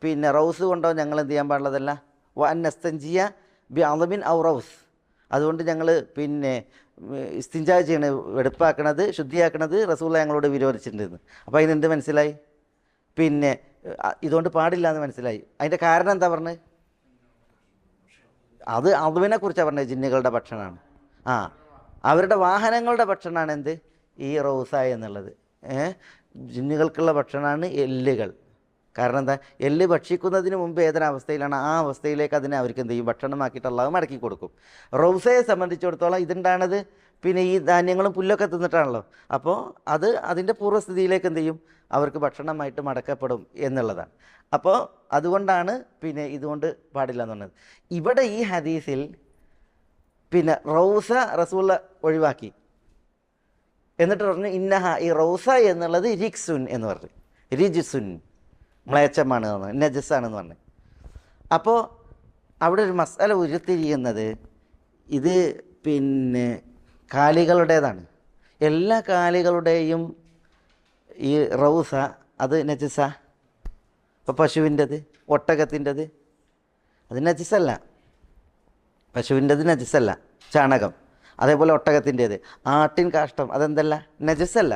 പിന്നെ റൗസ് കൊണ്ടോ ഞങ്ങൾ എന്ത് ചെയ്യാൻ പാടുള്ളതല്ല. വൻ നസ്തൻജിയ ബി അളമിൻ ഔ റൗസ്, അതുകൊണ്ട് ഞങ്ങൾ പിന്നെ ഇസ്തിൻജാ ചെയ്യണത്, വെടുപ്പാക്കണത്, ശുദ്ധിയാക്കണത് റസൂലുള്ള ഞങ്ങളോട് വിരോധിച്ചിട്ടുണ്ടെന്ന്. അപ്പോൾ അതിനെന്ത് മനസ്സിലായി? പിന്നെ ഇതുകൊണ്ട് പാടില്ല എന്ന് മനസ്സിലായി. അതിൻ്റെ കാരണം എന്താ പറഞ്ഞത്? അത് അളവിനെ കുറിച്ചാണ് പറഞ്ഞത്. ജിന്നുകളുടെ ഭക്ഷണമാണ്, അവരുടെ വാഹനങ്ങളുടെ ഭക്ഷണമാണ് എന്ത്? ഈ റൗസ എന്നുള്ളത്. ജിന്നുകൾക്കുള്ള ഭക്ഷണമാണ് എല്ലുകൾ. കാരണം എന്താ? എല്ല് ഭക്ഷിക്കുന്നതിന് മുമ്പ് ഏതൊരവസ്ഥയിലാണ് ആ അവസ്ഥയിലേക്ക് അതിനെ അവർക്ക് എന്ത് ചെയ്യും? ഭക്ഷണമാക്കിയിട്ട് അള്ളാഹു മടക്കി കൊടുക്കും. റൗസയെ സംബന്ധിച്ചിടത്തോളം ഇതുണ്ടാണത് പിന്നെ ഈ ധാന്യങ്ങളും പുല്ലൊക്കെ തിന്നിട്ടാണല്ലോ. അപ്പോൾ അത് അതിൻ്റെ പൂർവ്വസ്ഥിതിയിലേക്ക് എന്ത് ചെയ്യും? അവർക്ക് ഭക്ഷണമായിട്ട് മടക്കപ്പെടും എന്നുള്ളതാണ്. അപ്പോൾ അതുകൊണ്ടാണ് പിന്നെ ഇതുകൊണ്ട് പാടില്ല എന്ന് പറഞ്ഞത്. ഇവിടെ ഈ ഹദീസിൽ പിന്നെ റൗസ റസൂല ഒഴിവാക്കി. എന്നിട്ട് പറഞ്ഞു ഇന്നഹ, ഈ റൗസ എന്നുള്ളത് റിക്സുൻ എന്ന് പറഞ്ഞു, റിജിസുൻ, മ്ലേച്ഛമാണ് എന്ന് പറഞ്ഞു, നജസാണെന്ന് പറഞ്ഞു. അപ്പോൾ അവിടെ ഒരു മസാല ഉരുത്തിരിയുന്നത് ഇത് പിന്നെ കാലികളുടേതാണ്. എല്ലാ കാലികളുടെയും ഈ റൗസ അത് നജസ. ഇപ്പോൾ പശുവിൻ്റെത്, ഒട്ടകത്തിൻ്റെത് അത് നജസല്ല. പശുവിൻ്റെത് നജസല്ല, ചാണകം. അതേപോലെ ഒട്ടകത്തിൻ്റേത്, ആട്ടിൻ കാഷ്ടം അതെന്തല്ല, നജസല്ല.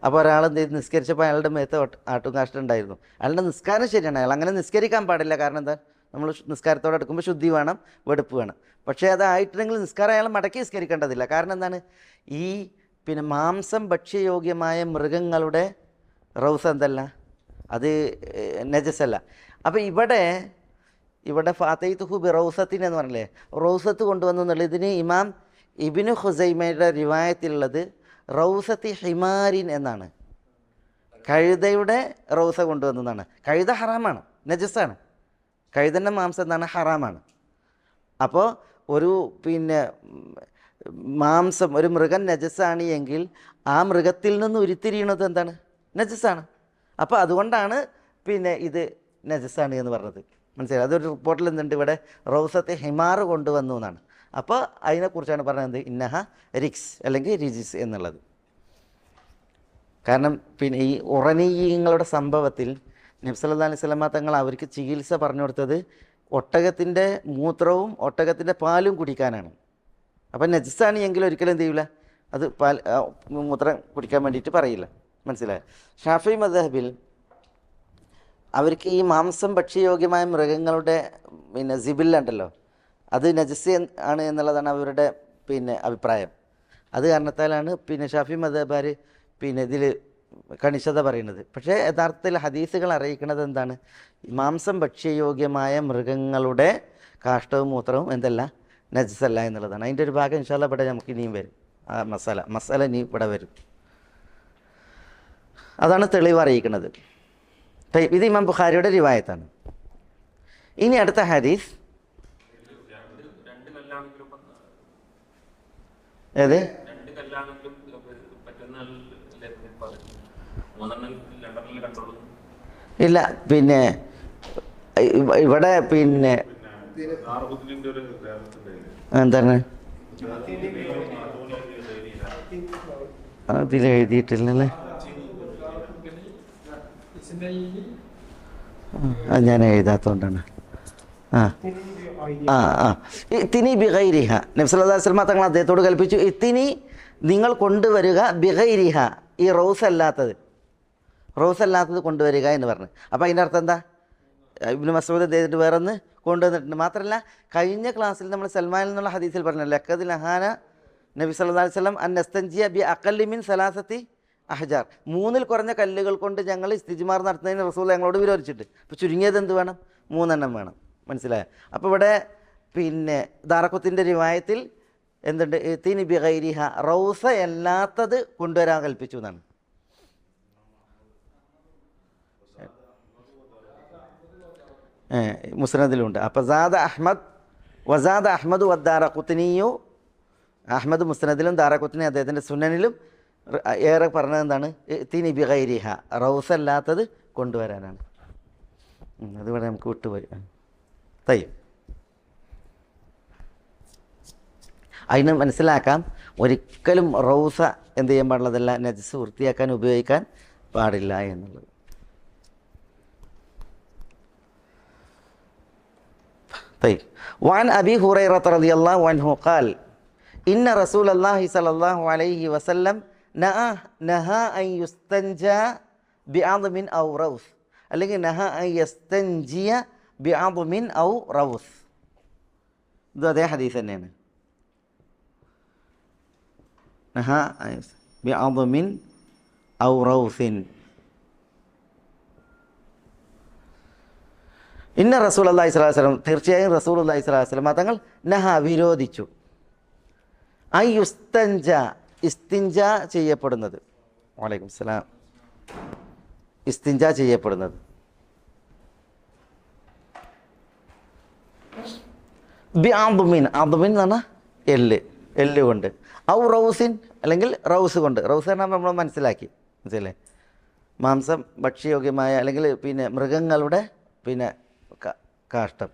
അപ്പോൾ ഒരാൾ എന്ത് ചെയ്ത് നിസ്കരിച്ചപ്പോൾ അയാളുടെ മേത്ത് ആട്ടും കാഷ്ടം ഉണ്ടായിരുന്നു. അയാളുടെ നിസ്കാരം ശരിയാണ്, അയാൾ അങ്ങനെ നിസ്കരിക്കാൻ പാടില്ല. കാരണം എന്താ? നമ്മൾ നിസ്കാരത്തോടെ എടുക്കുമ്പോൾ ശുദ്ധി വേണം, വെടുപ്പ് വേണം. പക്ഷേ അതായിട്ടുണ്ടെങ്കിൽ നിസ്കാരം അയാൾ മടക്കി നിസ്കരിക്കേണ്ടതില്ല. കാരണം എന്താണ്? ഈ പിന്നെ മാംസം ഭക്ഷ്യയോഗ്യമായ മൃഗങ്ങളുടെ റൗസ എന്തല്ല, അത് നജസല്ല. അപ്പോൾ ഇവിടെ ഇവിടെ ഫാത്തൈത്തുഹു ബി റൗസത്തിൻ എന്ന് പറഞ്ഞില്ലേ, റൗസത്ത് കൊണ്ടുവന്നു എന്നുള്ളത് ഇതിന് ഇമാം ഇബ്നു ഖുസൈമയുടെ റിവായത്തിലുള്ളത് റൗസത്തി ഹിമാരിൻ എന്നാണ്. കഴുതയുടെ റൗസ കൊണ്ടുവന്നതാണ്. കഴുത ഹറാമാണ്, നജസ്സാണ്. കഴുതൻ്റെ മാംസം എന്താണ്? ഹറാമാണ്. അപ്പോൾ ഒരു മാംസം, ഒരു മൃഗം നജസ്സാണ് എങ്കിൽ ആ മൃഗത്തിൽ നിന്ന് ഉരുത്തിരിയണത് എന്താണ്? നജസ്സാണ്. അപ്പോൾ അതുകൊണ്ടാണ് ഇത് നജസ്സാണ് എന്ന് പറഞ്ഞത്. മനസ്സിലായി? അതൊരു റിപ്പോർട്ടിൽ എന്തുണ്ട് ഇവിടെ? റൗസത്തെ ഹിമാർ കൊണ്ടുവന്നു എന്നാണ്. അപ്പോൾ അതിനെക്കുറിച്ചാണ് പറയുന്നത് ഇന്നഹ റിക്സ് അല്ലെങ്കിൽ റിജിസ് എന്നുള്ളത്. കാരണം ഈ ഉറനീയങ്ങളുടെ സംഭവത്തിൽ നബി സല്ലല്ലാഹു അലൈഹി വസല്ലം തങ്ങൾ അവർക്ക് ചികിത്സ പറഞ്ഞു കൊടുത്തത് ഒട്ടകത്തിൻ്റെ മൂത്രവും ഒട്ടകത്തിൻ്റെ പാലും കുടിക്കാനാണ്. അപ്പം നജസ്സാണ് എങ്കിൽ ഒരിക്കലും എന്ത് ചെയ്യില്ല, അത് മൂത്രം കുടിക്കാൻ വേണ്ടിയിട്ട് പറയില്ല. മനസ്സിലായോ? ഷാഫി മദ്ഹബിൽ അവർക്ക് ഈ മാംസം ഭക്ഷ്യയോഗ്യമായ മൃഗങ്ങളുടെ സിബില്ലുണ്ടല്ലോ, അത് നജസ് ആണ് എന്നുള്ളതാണ് അവരുടെ അഭിപ്രായം. അത് കാരണത്താലാണ് ഷാഫി മദ്ഹബാർ ഇതിൽ കണിശത പറയുന്നത്. പക്ഷേ യഥാർത്ഥത്തിൽ ഹദീസുകൾ അറിയിക്കുന്നത് എന്താണ്? മാംസം ഭക്ഷ്യയോഗ്യമായ മൃഗങ്ങളുടെ കാഷ്ടവും മൂത്രവും എന്തല്ല, നജസല്ല എന്നുള്ളതാണ്. അതിൻ്റെ ഒരു ഭാഗം ഇൻഷാ അല്ലാഹ് ഇവിടെ നമുക്ക് ഇനിയും വരും. ആ മസാല ഇനി ഇവിടെ വരും. അതാണ് തെളിവ് അറിയിക്കുന്നത്. ഇത് ഇമാം ബുഖാരിയുടെ റിവായത്താണ്. ഇനി അടുത്ത ഹദീസ് ഏത്? ഇല്ല, ഇവിടെ എന്താണ് അതിൽ എഴുതിയിട്ടില്ലല്ലേ? അത് ഞാൻ എഴുതാത്തതുകൊണ്ടാണ്. ഇത്തിനി ബിഗൈരിഹ, നബി സല്ലല്ലാഹു അലൈഹി വസല്ലം തങ്ങൾ അദ്ദേഹത്തോട് കൽപ്പിച്ചു, ഇത്തിനി നിങ്ങൾ കൊണ്ടുവരിക ബിഗൈരിഹ, ഈ റൗസ് അല്ലാത്തത് കൊണ്ടുവരിക എന്ന് പറഞ്ഞു. അപ്പോൾ അതിൻ്റെ അർത്ഥം എന്താ? ഇബ്നു മസ്ഊദ് അദ്ദേഹത്തിൻ്റെ വേറൊന്ന് കൊണ്ടുവന്നിട്ടുണ്ട്. മാത്രമല്ല കഴിഞ്ഞ ക്ലാസ്സിൽ നമ്മൾ സൽമാനിൽ നിന്നുള്ള ഹദീസിൽ പറഞ്ഞു ലഖദ് നഹാന നബി സല്ലല്ലാഹു അലൈഹി വസല്ലം അൻ നസ്തൻജിയ ബി അഖല്ലി മിൻ സലാസത്തി അഹ്ജാർ, 3-ൽ കുറഞ്ഞ കല്ലുകൾ കൊണ്ട് ഞങ്ങൾ ഇസ്തിജ്മാർ നടത്തുന്നതിന് റസൂൽ ഞങ്ങളോട് വിരോധിച്ചിട്ട്. അപ്പോൾ ചുരുങ്ങിയത് എന്ത് വേണം? 3 എണ്ണം വേണം. മനസ്സിലായോ? അപ്പോൾ ഇവിടെ ദാറഖുത്തിൻ്റെ റിവായത്തിൽ എന്തുണ്ട്? ഇത്തിനി ബിഗൈരിഹ, റൗസ അല്ലാത്തത് കൊണ്ടുവരാൻ കൽപ്പിച്ചു എന്നാണ്. മുസ്നദിലുണ്ട്. അപ്പോൾ വസാദ അഹ്മദ് വദ്ദാറഖുത്നിയു, അഹ്മദ് മുസ്നദിലും ദാറഖുത്നി അദ്ദേഹത്തിൻ്റെ സുനനിലും ഏറെ പറഞ്ഞത് എന്താണ്? ഇത്തിനി ബിഗൈരിഹ, റൗസ അല്ലാത്തത് കൊണ്ടുവരാനാണ്. അതുപോലെ നമുക്ക് വിട്ടുപോയി. അതിന് മനസ്സിലാക്കാം, ഒരിക്കലും റൗസ എന്ത് ചെയ്യാൻ പാടുള്ളതല്ല, നജസ് വൃത്തിയാക്കാൻ ഉപയോഗിക്കാൻ പാടില്ല എന്നുള്ളത്. وعن أبي هريرة رضي الله عنه قال إن رسول الله صلى الله عليه وسلم نهى أن يستنجى بعظم أو روث, അല്ലെങ്കിൽ നഹ അൻ യസ്തൻജിയ ബിഅദ്മിൻ ഔ റൗസ്. ഇത് അതേ ഹദീസ് തന്നെയാണ്. നഹ ബിഅദ്മിൻ ഔ റൗസിൻ. ഇന്ന റസൂലുള്ളാഹി സ്വല്ലല്ലാഹു അലൈഹി വസല്ലം, തീർച്ചയായും റസൂലുള്ളാഹി സ്വല്ലല്ലാഹു അലൈഹി വസല്ലം തങ്ങൾ നഹ വിരോധിച്ചു, ഐ യുസ്തൻജ, ഇസ്തിൻജ ചെയ്യപ്പെടുന്നത്, വലൈക്കും സലാം, ഇസ്തിൻജ ചെയ്യപ്പെടുന്നത്, ബിഅദ്മിൻ, അദ്മിൻ എന്ന് പറഞ്ഞാൽ എല്ല് കൊണ്ട്, ഔ റൗസിൻ അല്ലെങ്കിൽ റൗസ് കൊണ്ട്. റൗസ് പറഞ്ഞാൽ നമ്മൾ മനസ്സിലാക്കി, മനസ്സിലല്ലേ? മാംസം ഭക്ഷ്യയോഗ്യമായ അല്ലെങ്കിൽ മൃഗങ്ങളുടെ കാഷ്ടം,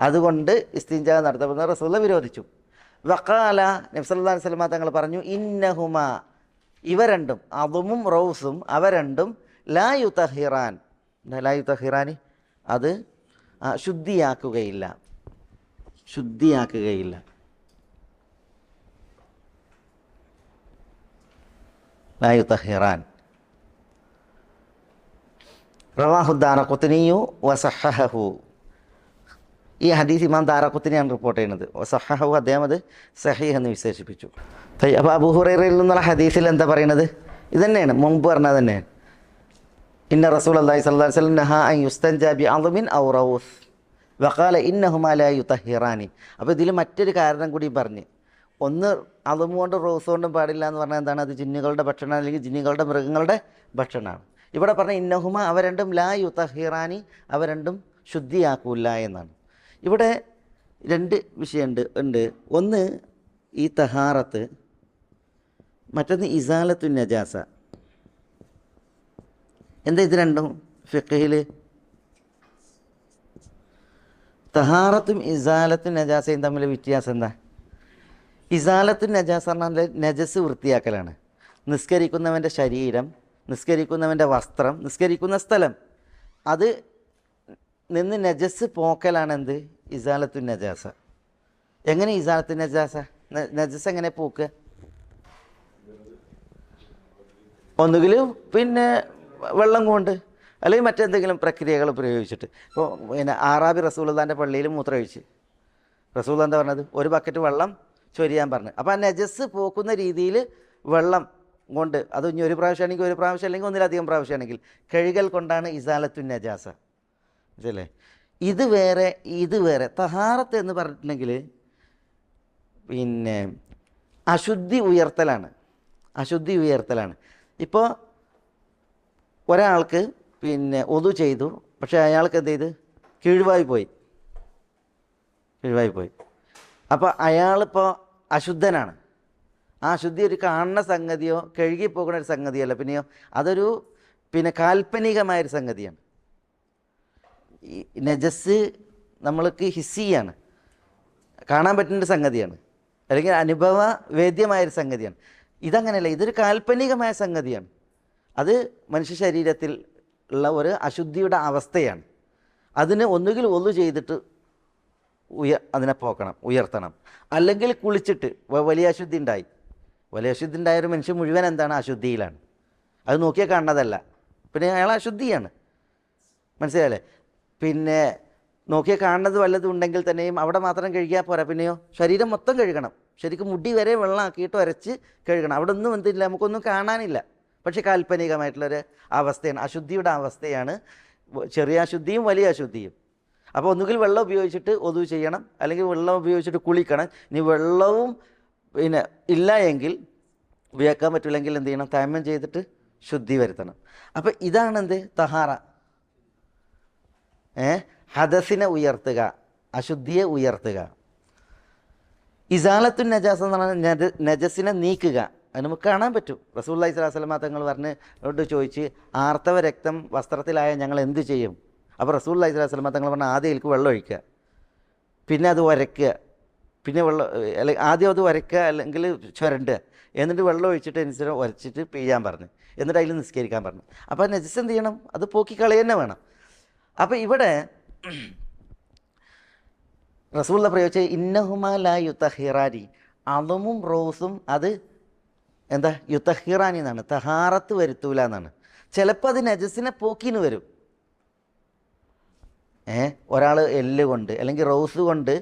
അതുകൊണ്ട് ഇസ്തിൻജ നടത്തപ്പെടുന്ന റസൂൽ വിരോധിച്ചു. വഖാല, നബി സല്ലല്ലാഹു അലൈഹി വസല്ലം തങ്ങൾ പറഞ്ഞു, ഇന്നഹുമ, ഇവ രണ്ടും, അദ്മും റൗസും, അവ രണ്ടും ലാ യുതഹിറാൻ, അത് ശുദ്ധിയാക്കുകയില്ല. ലാ യുതഹിറാൻ. റവാഹു ദാറഖുത്നിയു വസഹഹഹു. ഈ ഹദീസ് ഇമാം ദാറഖുത്നിയാണ് റിപ്പോർട്ട് ചെയ്യുന്നത്. വസഹഹു, അദ്ദേഹം അത് സഹീഹ് എന്ന് വിശേഷിപ്പിച്ചു. അപ്പോൾ അബൂ ഹുറൈറയിൽ നിന്നുള്ള ഹദീസിൽ എന്താ പറയുന്നത്? ഇതന്നെയാണ് മുമ്പ് പറഞ്ഞത് തന്നെയാണ്. ഇന്ന റസൂലുള്ളാഹി സ്വല്ലല്ലാഹു അലൈഹി വസല്ലം നഹാ അൻ യുസ്തൻജാ ബിഅദ്മിൻ ഔ റൗസ്. വഖാല ഇന്നഹുമാ ലാ യുതഹിറാനി. അപ്പോൾ ഇതിൽ മറ്റൊരു കാരണം കൂടി പറഞ്ഞ്, ഒന്ന് അതുകൊണ്ട് റോസ് കൊണ്ടും പാടില്ല എന്ന് പറഞ്ഞാൽ എന്താണ്? അത് ജിന്നുകളുടെ ഭക്ഷണം അല്ലെങ്കിൽ ജിന്നുകളുടെ മൃഗങ്ങളുടെ ഭക്ഷണമാണ്. ഇവിടെ പറഞ്ഞ ഇന്നഹുമ അവ രണ്ടും ലാ യുതഹിറാനി, അവ രണ്ടും ശുദ്ധിയാക്കൂല എന്നാണ്. ഇവിടെ രണ്ട് വിഷയമുണ്ട്. ഒന്ന് ഈ തഹാറത്ത്, മറ്റൊന്ന് ഇസാലത്തു നജാസ. എന്താ ഇത് രണ്ടും ഫിഖ്ഹിൽ? തഹാറത്തും ഇസാലത്തും നജാസയും തമ്മിൽ വ്യത്യാസം എന്താ? ഇസാലത്തു നജാസ പറഞ്ഞാൽ നജസ് വൃത്തിയാക്കലാണ്. നിസ്കരിക്കുന്നവൻ്റെ ശരീരം, നിസ്കരിക്കുന്നവൻ്റെ വസ്ത്രം, നിസ്കരിക്കുന്ന സ്ഥലം, അത് നിന്ന് നജസ് പോക്കലാണ് എന്ത്? ഇസാലത്തു നജാസ. എങ്ങനെ ഇസാലത്തു നജാസ? നജസ് എങ്ങനെ പോക്കുക? ഒന്നുകിൽ പിന്നെ വെള്ളം കൊണ്ട്, അല്ലെങ്കിൽ മറ്റെന്തെങ്കിലും പ്രക്രിയകൾ പ്രയോഗിച്ചിട്ട്. ഇപ്പോൾ പിന്നെ ആറാബി റസൂലുള്ളാഹിൻ്റെ പള്ളിയിൽ മൂത്രമൊഴിച്ച് റസൂലുള്ളാഹി എന്താ പറഞ്ഞത്? ഒരു ബക്കറ്റ് വെള്ളം ചൊരിയാൻ പറഞ്ഞു. അപ്പോൾ ആ നജസ് പോക്കുന്ന രീതിയിൽ വെള്ളം കൊണ്ട്, അത് ഇനി ഒരു പ്രാവശ്യമാണെങ്കിൽ ഒരു പ്രാവശ്യം, അല്ലെങ്കിൽ ഒന്നിലധികം പ്രാവശ്യമാണെങ്കിൽ കഴുകൽ കൊണ്ടാണ് ഇസാലത്തു നജാസ. ഇതല്ലേ? ഇത് വേറെ. തഹാറത്ത് എന്ന് പറഞ്ഞിട്ടുണ്ടെങ്കിൽ പിന്നെ അശുദ്ധി ഉയർത്തലാണ്. ഇപ്പോൾ ഒരാൾക്ക് പിന്നെ ഒതു ചെയ്തു, പക്ഷേ അയാൾക്ക് എന്ത് ചെയ്ത്? കീഴ്വായി പോയി. അപ്പോൾ അയാളിപ്പോൾ അശുദ്ധനാണ്. ആ അശുദ്ധി ഒരു കാണുന്ന സംഗതിയോ കഴുകിപ്പോകുന്ന ഒരു സംഗതിയല്ല, പിന്നെയോ അതൊരു കാൽപ്പനികമായൊരു സംഗതിയാണ്. ഈ നജസ് നമ്മൾക്ക് ഹിസ്സിയാണ്, കാണാൻ പറ്റുന്ന സംഗതിയാണ്, അല്ലെങ്കിൽ അനുഭവ വേദ്യമായൊരു സംഗതിയാണ്. ഇതങ്ങനെയല്ല, ഇതൊരു കാൽപ്പനികമായ സംഗതിയാണ്. അത് മനുഷ്യ ശരീരത്തിൽ ഉള്ള ഒരു അശുദ്ധിയുടെ അവസ്ഥയാണ്. അതിന് ഒന്നുകിൽ ഒന്നു ചെയ്തിട്ട് അതിനെ ഉയർത്തണം, അല്ലെങ്കിൽ കുളിച്ചിട്ട് വലിയ അശുദ്ധി ഉണ്ടായ ഒരു മനുഷ്യൻ മുഴുവൻ എന്താണ്? അശുദ്ധിയിലാണ്. അത് നോക്കിയാൽ കാണുന്നതല്ല, പിന്നെ അയാൾ അശുദ്ധിയാണ്. മനസ്സിലായല്ലേ? പിന്നെ നോക്കിയാൽ കാണുന്നത് വല്ലതും ഉണ്ടെങ്കിൽ തന്നെയും അവിടെ മാത്രം കഴുകിയാൽ പോരാ, പിന്നെയോ ശരീരം മൊത്തം കഴുകണം. ശരിക്കും മുടി വരെ വെള്ളമാക്കിയിട്ട് ഉരച്ച് കഴുകണം. അവിടെ ഒന്നും എന്തില്ല, നമുക്കൊന്നും കാണാനില്ല. പക്ഷേ കാൽപ്പനികമായിട്ടുള്ളൊരു അവസ്ഥയാണ്, അശുദ്ധിയുടെ അവസ്ഥയാണ്. ചെറിയ അശുദ്ധിയും വലിയ അശുദ്ധിയും. അപ്പോൾ ഒന്നുകിൽ വെള്ളം ഉപയോഗിച്ചിട്ട് ഒതു ചെയ്യണം, അല്ലെങ്കിൽ വെള്ളം ഉപയോഗിച്ചിട്ട് കുളിക്കണം. ഇനി വെള്ളവും ഇല്ല എങ്കിൽ, ഉപയോഗിക്കാൻ പറ്റില്ലെങ്കിൽ എന്ത് ചെയ്യണം? തയമ്മം ചെയ്തിട്ട് ശുദ്ധി വരുത്തണം. അപ്പോൾ ഇതാണ് എന്ത്? തഹാറ. ഹദസിനെ ഉയർത്തുക, അശുദ്ധിയെ ഉയർത്തുക. ഇസാലത്തു നജാസ എന്ന് പറഞ്ഞാൽ നജസിനെ നീക്കുക. അത് നമുക്ക് കാണാൻ പറ്റും. റസൂലുള്ളാഹി സ്വല്ലല്ലാഹു അലൈഹി വസല്ലം തങ്ങൾ പറഞ്ഞോട് ചോദിച്ച്, ആർത്തവ രക്തം വസ്ത്രത്തിലായ ഞങ്ങൾ എന്ത് ചെയ്യും? അപ്പോൾ റസൂലുള്ളാഹി സ്വല്ലല്ലാഹു അലൈഹി വസല്ലം തങ്ങൾ പറഞ്ഞാൽ ആദ്യം ഇതിലേക്ക് വെള്ളം ഒഴിക്കുക, പിന്നെ അത് ഉരയ്ക്കുക, പിന്നെ ആദ്യം അത് ഉരയ്ക്കുക അല്ലെങ്കിൽ ചുരണ്ടുക, എന്നിട്ട് വെള്ളം ഒഴിച്ചിട്ട് അനുസരിച്ച് ഉരച്ചിട്ട് പിഴിയാൻ പറഞ്ഞു, എന്നിട്ട് അതിൽ നിസ്കരിക്കാൻ പറഞ്ഞു. അപ്പോൾ നജസ് എന്ത് ചെയ്യണം? അത് പോക്കി കളയുക വേണം. അപ്പോൾ ഇവിടെ റസൂലുള്ള പ്രയോഗിച്ച ഇന്നഹുമാ ലാ യുതഹിറാനി, അളമും റോസും അത് എന്താ? യുതഹിറാനി എന്നാണ്, തഹാറത്ത് വരുത്തൂല എന്നാണ്. ചിലപ്പോൾ അത് നജസിനെ പോക്കിന് വരും. ഒരാൾ എല്ല് കൊണ്ട് അല്ലെങ്കിൽ റോസ് കൊണ്ട്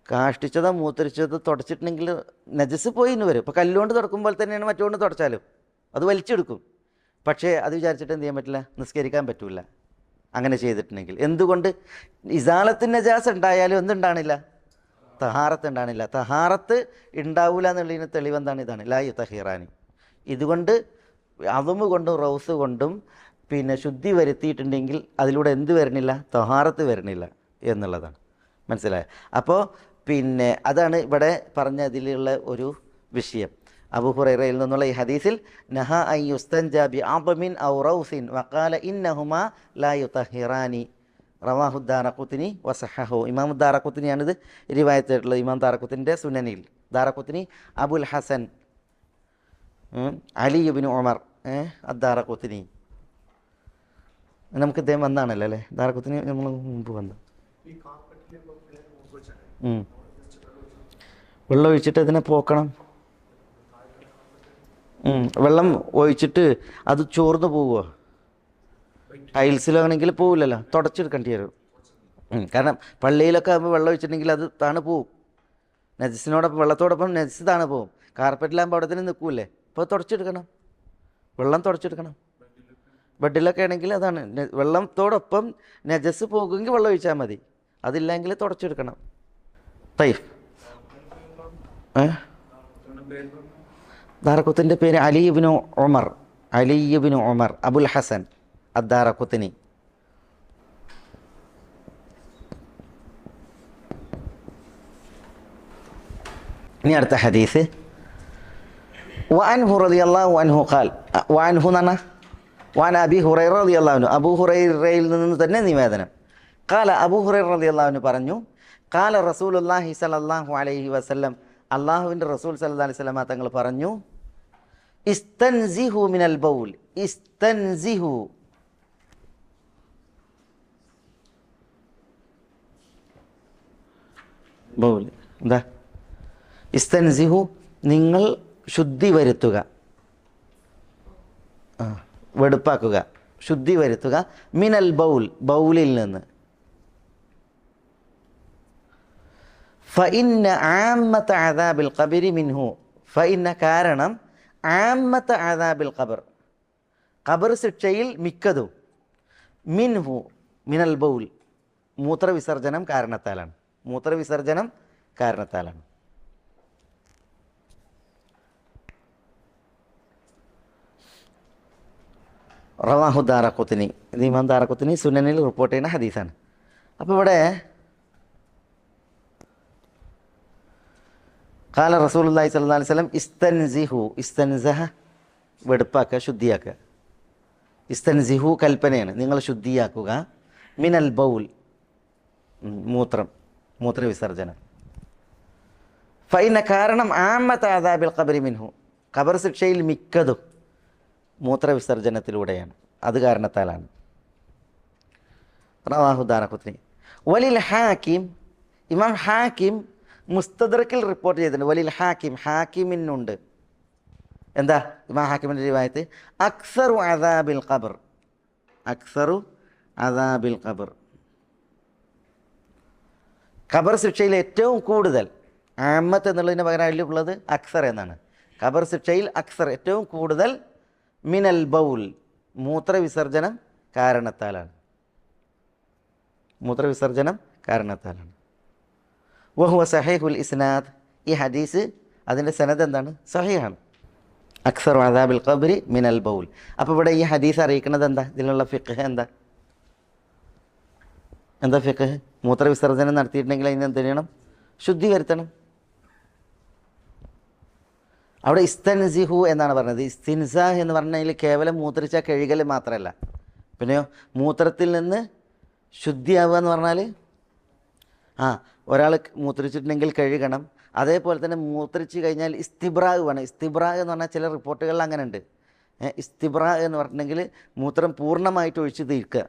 കാഷ്ടിച്ചതോ മൂത്രിച്ചതോ തുടച്ചിട്ടുണ്ടെങ്കിൽ നജസ് പോയിന്ന് വരും. ഇപ്പോൾ കല്ലുകൊണ്ട് തുടക്കുമ്പോൾ തന്നെയാണ് മറ്റുകൊണ്ട് തുടച്ചാലും അത് വലിച്ചെടുക്കും. പക്ഷേ അത് വിചാരിച്ചിട്ട് എന്ത് ചെയ്യാൻ പറ്റില്ല? നിസ്കരിക്കാൻ പറ്റില്ല അങ്ങനെ ചെയ്തിട്ടുണ്ടെങ്കിൽ. എന്തുകൊണ്ട്? ഇസാലത്ത് നജാസ് ഉണ്ടായാലും എന്തുണ്ടാണില്ല? തഹാറത്ത് ഉണ്ടാണില്ല. തഹാറത്ത് ഉണ്ടാവില്ല എന്നുള്ളതിന് തെളിവെന്താണ്? ഇതാണ് ലാ യുതഹിറാനി. ഇതുകൊണ്ട് അതുമ് കൊണ്ടും റൗസ് കൊണ്ടും ശുദ്ധി വരുത്തിയിട്ടുണ്ടെങ്കിൽ അതിലൂടെ എന്ത് വരണില്ല? തഹാറത്ത് വരണില്ല എന്നുള്ളതാണ്. മനസ്സിലായോ? അപ്പോൾ അതാണ് ഇവിടെ പറഞ്ഞതിലുള്ള ഒരു വിഷയം. അബൂ ഹുറൈറയിൽ നിന്നുള്ള ഈ ഹദീസിൽ നഹ അൻ യുസ്തൻജാ ബി അദ്മിൻ ഔ റൗസിൻ വഖാല ഇന്നഹുമാ ലാ യുതഹിറാനി റവാഹു ദാറഖുത്നി വസഹഹു. ഇമാം ദാറഖുത്നിയാണിത് റിവായത്ത് ചെയ്തിട്ടുള്ളത്. ഇമാം ദാറഖുത്നിൻ്റെ സുനനിൽ. ദാറഖുത്നി അബുൽ ഹസൻ അലി ഇബ്നു ഉമർ അദ്ദാറഖുത്നി. നമുക്ക് ഇദ്ദേഹം വന്നാണല്ലോ അല്ലേ? ദാറഖുത്നി നമ്മൾ മുമ്പ് വന്നു. വെള്ളം ഒഴിച്ചിട്ട് അതിനെ പോക്കണം. വെള്ളം ഒഴിച്ചിട്ട് അത് ചോർന്ന് പോവുക. ടൈൽസിലാണെങ്കിൽ പോവില്ലല്ലോ, തുടച്ചെടുക്കേണ്ടി വരും. കാരണം പള്ളിയിലൊക്കെ ആകുമ്പോൾ വെള്ളം ഒഴിച്ചിട്ടുണ്ടെങ്കിൽ അത് താണ് പോവും. നജസിനോടൊപ്പം വെള്ളത്തോടൊപ്പം നജസ് താണ് പോവും. കാർപ്പറ്റിലാകുമ്പോൾ അവിടെ തന്നെ നിൽക്കൂലേ, അപ്പോൾ തുടച്ചെടുക്കണം, വെള്ളം തുടച്ചെടുക്കണം. ബെഡിലൊക്കെ ആണെങ്കിൽ അതാണ് വെള്ളത്തോടൊപ്പം നജസ് പോകുമെങ്കിൽ വെള്ളം ഒഴിച്ചാൽ മതി. അതില്ലെങ്കിൽ തുടച്ചെടുക്കണം. തയ്ഫ് ദാറഖുത്തിൻ്റെ പേര് അലിബിനു ഉമർ, അലിബിനു ഉമർ അബുൽ ഹസൻ അദ്ദാറഖുത്തിനി. ഇനി അടുത്ത ഹദീസ്, വഅൻഹു റളിയല്ലാഹു അൻഹു ഖാൽ, വഅൻഹു എന്ന് പറഞ്ഞാൽ വഅൻ അബി ഹുറൈറ റളിയല്ലാഹു അൻഹു, അബൂ ഹുറൈറയിൽ നിന്ന് തന്നെ നിവേദനം. ഖാല, അബൂ ഹുറൈറ റളിയല്ലാഹു അൻഹു പറഞ്ഞു, ഖാല റസൂലുള്ളാഹി സ്വല്ലല്ലാഹു അലൈഹി വസല്ലം, അല്ലാഹുവിൻ്റെ റസൂൽ സല്ലല്ലാഹു അലൈഹി വസല്ലം തങ്ങൾ പറഞ്ഞു, ഇസ്തൻസിഹു മിനൽ ബൗൽ, ഇസ്തൻസിഹു, ബൗൽ എന്താ? ഇസ്തൻസിഹു, നിങ്ങൾ ശുദ്ധി വരുത്തുക, വെടുപ്പാക്കുക, ശുദ്ധി വരുത്തുക, മിനൽ ബൗൽ, ബൗലിൽ നിന്ന്. ഫഇന്ന ആമ്മത അദാബിൽ ഖബരി മിൻഹു, ഫഇന്ന കാരണം, ആമ്മത അദാബിൽ ഖബർ, ഖബർ ശിക്ഷയിൽ മിക്കതും, മിൻഹു മിനൽ ബൗൽ, മൂത്രവിസർജനം കാരണത്താലാണ്, മൂത്രവിസർജനം കാരണത്താലാണ്. റവാഹു ദാറഖുത്നി, ഇത് ഇമാം ദാറഖുത്നി സുനനിൽ റിപ്പോർട്ട് ചെയ്യുന്ന ഹദീസാണ്. അപ്പോൾ ഇവിടെ ഖാല റസൂലുള്ളാഹി സ്വല്ലല്ലാഹു അലൈഹി വസല്ലം ഇസ്തൻസിഹു, ഇസ്തൻസഹ വെടുപ്പാക്കുക, ശുദ്ധിയാക്കുക. ഇസ്തൻസിഹു കൽപ്പനയാണ്, നിങ്ങൾ ശുദ്ധിയാക്കുക, മിനൽ ബൗൽ മൂത്രം, മൂത്രവിസർജനം. ഫൈന കാരണം ആമ്മത അദാബിൽ ഖബരി മിൻഹു, ഖബർ ശിക്ഷയിൽ മിക്കതും മൂത്രവിസർജനത്തിലൂടെയാണ്, അത് കാരണത്താലാണ്. റവാഹു ദാറഖുത്നി. വലിൽ ഹാക്കിം, ഇമാം ഹാക്കിം മുസ്തദ്രക്കിൽ റിപ്പോർട്ട് ചെയ്തിട്ടുണ്ട്. വലിൽ ഹാക്കിം, ഹാക്കിമിനുണ്ട്. എന്താ ഇമാം ഹാക്കിമിൻ്റെ റിവായത്ത്? അക്സറു അദാബിൽ ഖബർ, അക്സറു അദാബിൽ ഖബർ, ഖബർ ശിക്ഷയിൽ ഏറ്റവും കൂടുതൽ, ആമത്ത് എന്നുള്ളതിന് പകരം ഉള്ളത് അക്സർ എന്നാണ്. ഖബർ ശിക്ഷയിൽ അക്സർ ഏറ്റവും കൂടുതൽ, മിനൽ ബൗൽ മൂത്രവിസർജനം കാരണത്താലാണ്, മൂത്രവിസർജനം കാരണത്താലാണ്. വഹുവ സഹീഹുൽ ഇസ്നാദ്, ഈ ഹദീസ് അതിൻ്റെ സനദ് എന്താണ്? സഹീഹാണ്. അക്സറു അദാബിൽ ഖബരി മിനൽ ബൗൽ. അപ്പോൾ ഇവിടെ ഈ ഹദീസ് അറിയിക്കുന്നത് എന്താ? ഇതിലുള്ള ഫിഖ് എന്താ? എന്താ ഫിഖ്? മൂത്രവിസർജനം നടത്തിയിട്ടുണ്ടെങ്കിൽ അതിന് എന്ത് ചെയ്യണം? ശുദ്ധി വരുത്തണം. അവിടെ ഇസ്തൻസിഹു എന്നാണ് പറഞ്ഞത്. ഇസ്തിൻസാഹ് എന്ന് പറഞ്ഞാൽ കേവലം മൂത്രിച്ച കഴുകൽ മാത്രമല്ല, പിന്നെയോ മൂത്രത്തിൽ നിന്ന് ശുദ്ധിയാവുക എന്ന് പറഞ്ഞാൽ ഒരാൾ മൂത്രിച്ചിട്ടുണ്ടെങ്കിൽ കഴുകണം. അതേപോലെ തന്നെ മൂത്രിച്ച് കഴിഞ്ഞാൽ ഇസ്തിബ്രാഗ് വേണം. ഇസ്തിബ്രാഗ് എന്ന് പറഞ്ഞാൽ ചില റിപ്പോർട്ടുകളിൽ അങ്ങനെ ഉണ്ട്. ഇസ്തിബ്രാഗ് എന്ന് പറഞ്ഞിട്ടുണ്ടെങ്കിൽ മൂത്രം പൂർണ്ണമായിട്ട് ഒഴിച്ച് തീർക്കുക,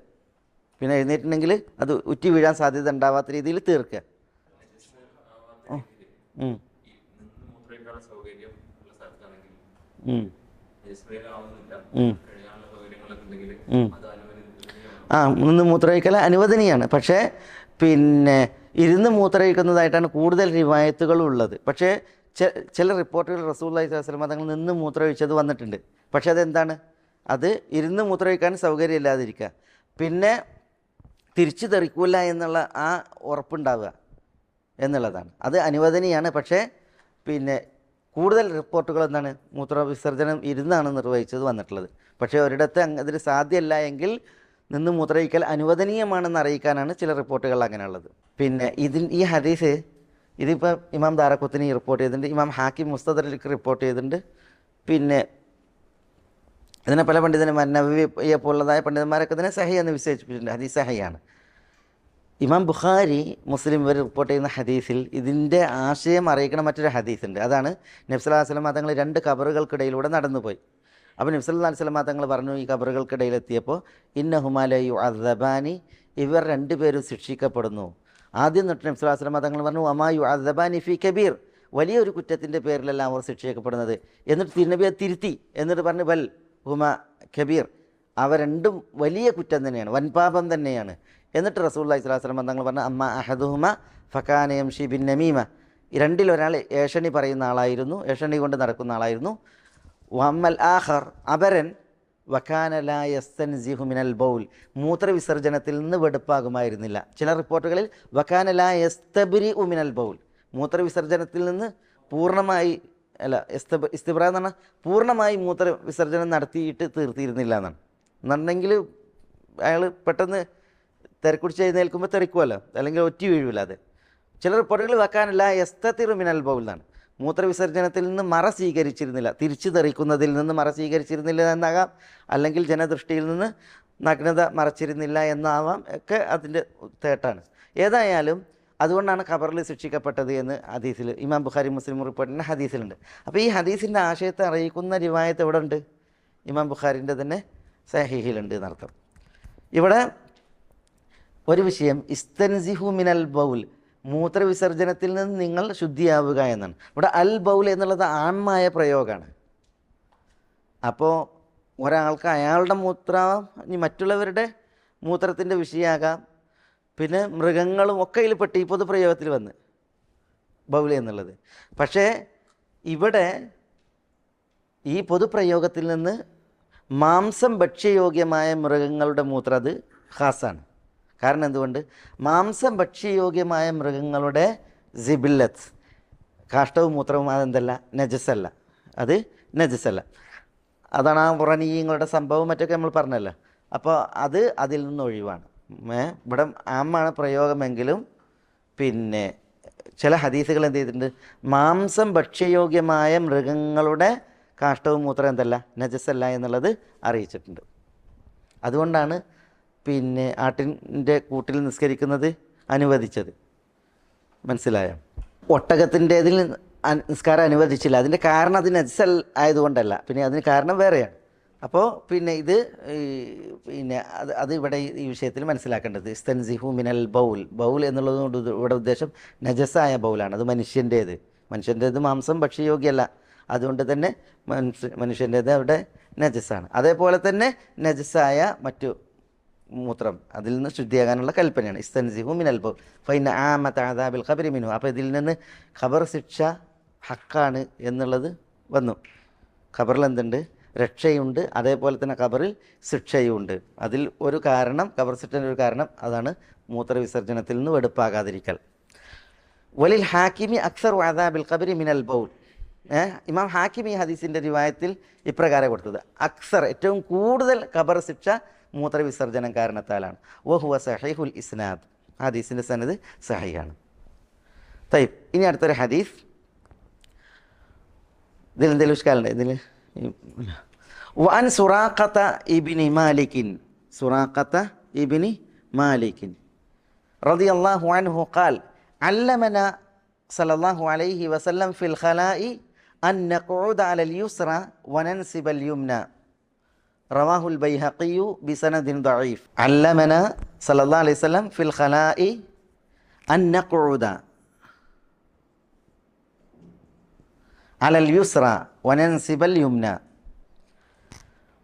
പിന്നെ എഴുന്നേറ്റുണ്ടെങ്കിൽ അത് ഉറ്റി വീഴാൻ സാധ്യത ഉണ്ടാവാത്ത രീതിയിൽ തീർക്കുക. നിന്ന് മൂത്രമൊഴിക്കൽ അനുവദനീയാണ്. പക്ഷേ പിന്നെ ഇരുന്ന് മൂത്രമൊഴിക്കുന്നതായിട്ടാണ് കൂടുതൽ റിവായത്തുകളുള്ളത്. പക്ഷേ ചില റിപ്പോർട്ടുകൾ റസൂലുള്ളാഹി സ്വല്ലല്ലാഹു അലൈഹി വസല്ലം തങ്ങൾ നിന്ന് മൂത്രമൊഴിച്ചത് വന്നിട്ടുണ്ട്. പക്ഷേ അതെന്താണ്? അത് ഇരുന്ന് മൂത്രമൊഴിക്കാൻ സൗകര്യമില്ലാതിരിക്കുക, പിന്നെ തിരിച്ചു തെറിക്കില്ല എന്നുള്ള ആ ഉറപ്പുണ്ടാവുക എന്നുള്ളതാണ്. അത് അനുവദനീയാണ്. പക്ഷേ പിന്നെ കൂടുതൽ റിപ്പോർട്ടുകൾ എന്താണ്? മൂത്രവിസർജനം ഇരുന്നാണ് നിർവഹിച്ചത് വന്നിട്ടുള്ളത്. പക്ഷേ ഒരിടത്ത് അതിന് സാധ്യമല്ല എങ്കിൽ നിന്ന് മൂത്രമൊഴിക്കൽ അനുവദനീയമാണെന്ന് അറിയിക്കാനാണ് ചില റിപ്പോർട്ടുകൾ അങ്ങനെയുള്ളത്. പിന്നെ ഈ ഹദീസ് ഇതിപ്പോൾ ഇമാം ദാറഖുത്നി റിപ്പോർട്ട് ചെയ്തിട്ടുണ്ട്, ഇമാം ഹാക്കിം മുസ്തദറിക്ക് റിപ്പോർട്ട് ചെയ്തിട്ടുണ്ട്. പിന്നെ ഇതിനെ പല പണ്ഡിതന്മാർ, നവവിയെ പോലുള്ളതായ പണ്ഡിതന്മാരൊക്കെ ഇതിനെ സഹി എന്ന് വിശേഷിപ്പിച്ചിട്ടുണ്ട്. ഹദീസ് സഹിയാണ്. ഇമാം ബുഖാരി, മുസ്ലിം ഇവർ റിപ്പോർട്ട് ചെയ്യുന്ന ഹദീസിൽ ഇതിൻ്റെ ആശയം അറിയിക്കുന്ന മറ്റൊരു ഹദീസുണ്ട്. അതാണ് നബി സല്ലല്ലാഹു അലൈഹി വസല്ലം തങ്ങൾ രണ്ട് ഖബറുകൾക്കിടയിലൂടെ നടന്നുപോയി. അപ്പോൾ നബി സല്ലല്ലാഹു അലൈഹി വസല്ലം തങ്ങൾ പറഞ്ഞു, ഈ ഖബറുകൾക്കിടയിലെത്തിയപ്പോൾ ഇന്നഹുമാ ല യുഅദ്ദബാനി, ഇവർ രണ്ടുപേരും ശിക്ഷിക്കപ്പെടുന്നു. ആദ്യം തൊട്ട് നബി സല്ലല്ലാഹു അലൈഹി വസല്ലം തങ്ങൾ പറഞ്ഞു, വമാ യുഅദ്ദബാനി ഫി കബീർ, വലിയൊരു കുറ്റത്തിൻ്റെ പേരിലല്ല അവർ ശിക്ഷിക്കപ്പെടുന്നത്. എന്നിട്ട് തിരുനബിയെ തിരുത്തി, എന്നിട്ട് പറഞ്ഞു ബൽ ഹുമ കബീർ, അവ രണ്ടും വലിയ കുറ്റം തന്നെയാണ്, വൻപാപം തന്നെയാണ്. എന്നിട്ട് റസൂലുള്ളാഹി സ്വല്ലല്ലാഹു അലൈഹി വസല്ലം തങ്ങൾ പറഞ്ഞു, അമ്മ അഹദുഹുമ ഫകാന യംശി ബിൻ നമീമ, രണ്ടിലൊരാൾ ഏഷണി പറയുന്ന ആളായിരുന്നു, ഏഷണി കൊണ്ട് നടക്കുന്ന ആളായിരുന്നു. വമ്മൽ ആഖർ, അപരൻ വക്കാന ലാ യസ്തൻസിഹു മിനൽ ബൗൽ, മൂത്രവിസർജനത്തിൽ നിന്ന് വെടുപ്പാകുമായിരുന്നില്ല. ചില റിപ്പോർട്ടുകളിൽ വക്കാന ലാ യസ്തബ്രിഉ മിനൽ ബൗൽ, മൂത്രവിസർജനത്തിൽ നിന്ന് പൂർണ്ണമായി ഇസ്തിബ്ര എന്ന് പറഞ്ഞാൽ പൂർണ്ണമായി മൂത്രവിസർജനം നടത്തിയിട്ട് തീർത്തിയിരുന്നില്ല എന്നാണ്. എന്നുണ്ടെങ്കിൽ അയാൾ പെട്ടെന്ന് തിരക്കുടിച്ച് എഴുന്നേൽക്കുമ്പോൾ തെറിക്കുമല്ലോ, അല്ലെങ്കിൽ ഒറ്റി വീഴില്ല. അത് ചില റിപ്പോർട്ടുകളിൽ വക്കാനല്ല യസ്തതിറു മിനൽ ബൗൽ എന്നാണ്. മൂത്രവിസർജനത്തിൽ നിന്ന് മറ സ്വീകരിച്ചിരുന്നില്ല, തിരിച്ചു തെറിക്കുന്നതിൽ നിന്ന് മറ സ്വീകരിച്ചിരുന്നില്ല എന്നാകാം, അല്ലെങ്കിൽ ജനദൃഷ്ടിയിൽ നിന്ന് നഗ്നത മറച്ചിരുന്നില്ല എന്നാവാം, ഒക്കെ അതിൻ്റെ തേട്ടാണ്. ഏതായാലും അതുകൊണ്ടാണ് ഖബറിൽ ശിക്ഷിക്കപ്പെട്ടത് എന്ന് ഹദീസിൽ ഇമാം ബുഖാരി മുസ്ലിം റിപ്പോർട്ടിൻ്റെ ഹദീസിലുണ്ട്. അപ്പോൾ ഈ ഹദീസിൻ്റെ ആശയത്തെ അറിയിക്കുന്ന റിവായത്ത് എവിടെ ഉണ്ട്? ഇമാം ബുഖാരിൻ്റെ തന്നെ സഹീഹിലുണ്ട് എന്നർത്ഥം. ഇവിടെ ഒരു വിഷയം, ഇസ്തൻസിഹു മിനൽ ബൗൽ, മൂത്രവിസർജനത്തിൽ നിന്ന് നിങ്ങൾ ശുദ്ധിയാവുക എന്നാണ്. ഇവിടെ അൽ ബൗൽ എന്നുള്ളത് ആൺമായ പ്രയോഗമാണ്. അപ്പോൾ ഒരാൾക്ക് അയാളുടെ മൂത്രം ഇനി മറ്റുള്ളവരുടെ മൂത്രത്തിൻ്റെ വിഷയമാകാം, പിന്നെ മൃഗങ്ങളും ഒക്കെ ഇതിൽപ്പെട്ട് ഈ പൊതുപ്രയോഗത്തിൽ വന്ന് ബൗൽ എന്നുള്ളത്. പക്ഷേ ഇവിടെ ഈ പൊതുപ്രയോഗത്തിൽ നിന്ന് മാംസം ഭക്ഷ്യയോഗ്യമായ മൃഗങ്ങളുടെ മൂത്രം അത് ഖാസാണ്. കാരണം എന്തുകൊണ്ട്? മാംസം ഭക്ഷ്യയോഗ്യമായ മൃഗങ്ങളുടെ സിബില്ലത്ത്, കാഷ്ടവും മൂത്രവും അതെന്തല്ല, നജസല്ല, അത് നജസല്ല. അതാണ് ആ ഉറനീയങ്ങളുടെ സംഭവം മറ്റൊക്കെ നമ്മൾ പറഞ്ഞല്ലോ. അപ്പോൾ അത് അതിൽ നിന്ന് ഒഴിവാണ്. ഇവിടെ ആമാണ് പ്രയോഗമെങ്കിലും പിന്നെ ചില ഹദീസുകൾ എന്ത് ചെയ്തിട്ടുണ്ട്, മാംസം ഭക്ഷ്യയോഗ്യമായ മൃഗങ്ങളുടെ കാഷ്ടവും മൂത്രം എന്തല്ല, നജസല്ല എന്നുള്ളത് അറിയിച്ചിട്ടുണ്ട്. അതുകൊണ്ടാണ് പിന്നെ ആട്ടിൻ്റെ കൂട്ടിൽ നിസ്കരിക്കുന്നത് അനുവദിച്ചത്. മനസ്സിലായോ? ഒട്ടകത്തിൻ്റെതിൽ നിസ്കാരം അനുവദിച്ചില്ല. അതിൻ്റെ കാരണം അത് നജസ് ആയതുകൊണ്ടല്ല, പിന്നെ അതിന് കാരണം വേറെയാണ്. അപ്പോൾ പിന്നെ ഇത് പിന്നെ അത് ഇവിടെ ഈ വിഷയത്തിൽ മനസ്സിലാക്കേണ്ടത് ഇസ്തൻസിഹു മിനൽ ബൗൽ, ബൗൽ എന്നുള്ളതുകൊണ്ട് ഇവിടെ ഉദ്ദേശം നജസായ ബൗലാണ്. അത് മനുഷ്യൻ്റേത് മാംസം ഭക്ഷ്യയോഗ്യമല്ല, അതുകൊണ്ട് തന്നെ മനുഷ്യൻ്റേത് അവിടെ നജസാണ്. അതേപോലെ തന്നെ നജസായ മറ്റു മൂത്രം അതിൽ നിന്ന് ശുദ്ധിയാകാനുള്ള കൽപ്പനയാണ്. ഇസ്തൻസിഹു മിനൽ ബൗൽ ഫൈന ആമത അദാബിൽ ഖബരി മിൻഹു. അപ്പോൾ ഇതിൽ നിന്ന് ഖബർ ശിക്ഷ ഹക്കാണ് എന്നുള്ളത് വന്നു. ഖബറിൽ എന്തുണ്ട്? രക്ഷയുണ്ട്, അതേപോലെ തന്നെ ഖബറിൽ ശിക്ഷയുണ്ട്. അതിൽ ഒരു കാരണം, ഖബർ ശിക്ഷൻ്റെ ഒരു കാരണം അതാണ് മൂത്രവിസർജനത്തിൽ നിന്ന് വെടുപ്പാകാതിരിക്കൽ. വലിൽ ഹാക്കിമി അക്സർ അദാബിൽ ഖബരി മിനൽ ബൗൽ. ഇമാം ഹാക്കിം ഈ ഹദീസിൻ്റെ റിവായത്തിൽ ഇപ്രകാരം കൊടുത്തത്, അക്സർ ഏറ്റവും കൂടുതൽ ഖബർ ശിക്ഷ മൂത്രവിസർജനം കാരണത്താലാണ്. വഹുവ സഹീഹുൽ ഇസ്നാദ്, ഹദീസിൻ്റെ സനദ് സഹീഹാണ്. തയ്യബ്, ഇനി അടുത്തൊരു ഹദീസ്. ഇതിൽ എന്തെങ്കിലും ഇഷ്കാലുണ്ട്? ഇതിൽ വഅൻ സുറാഖത ഇബ്നി മാലികിൻ, സുറാഖത ഇബ്നി മാലികിൻ റളിയല്ലാഹു അൻഹു ഖാൽ അല്ലമന സല്ലല്ലാഹു അലൈഹി വസല്ലം ഫിൽ ഖലാഇ അൻ നഖഉദ അലൽ യുസ്ര വനൻസിബൽ യുംന റവാഹുൽ ബൈഹഖി ബിസനദിൻ ദഈഫ്. അല്ലമന സല്ലല്ലാഹു അലൈഹി വസല്ലം ഫിൽ ഖലാഇ അൻ നഖഉദ അലൽ യുസ്ര വനൻസിബൽ യുംന.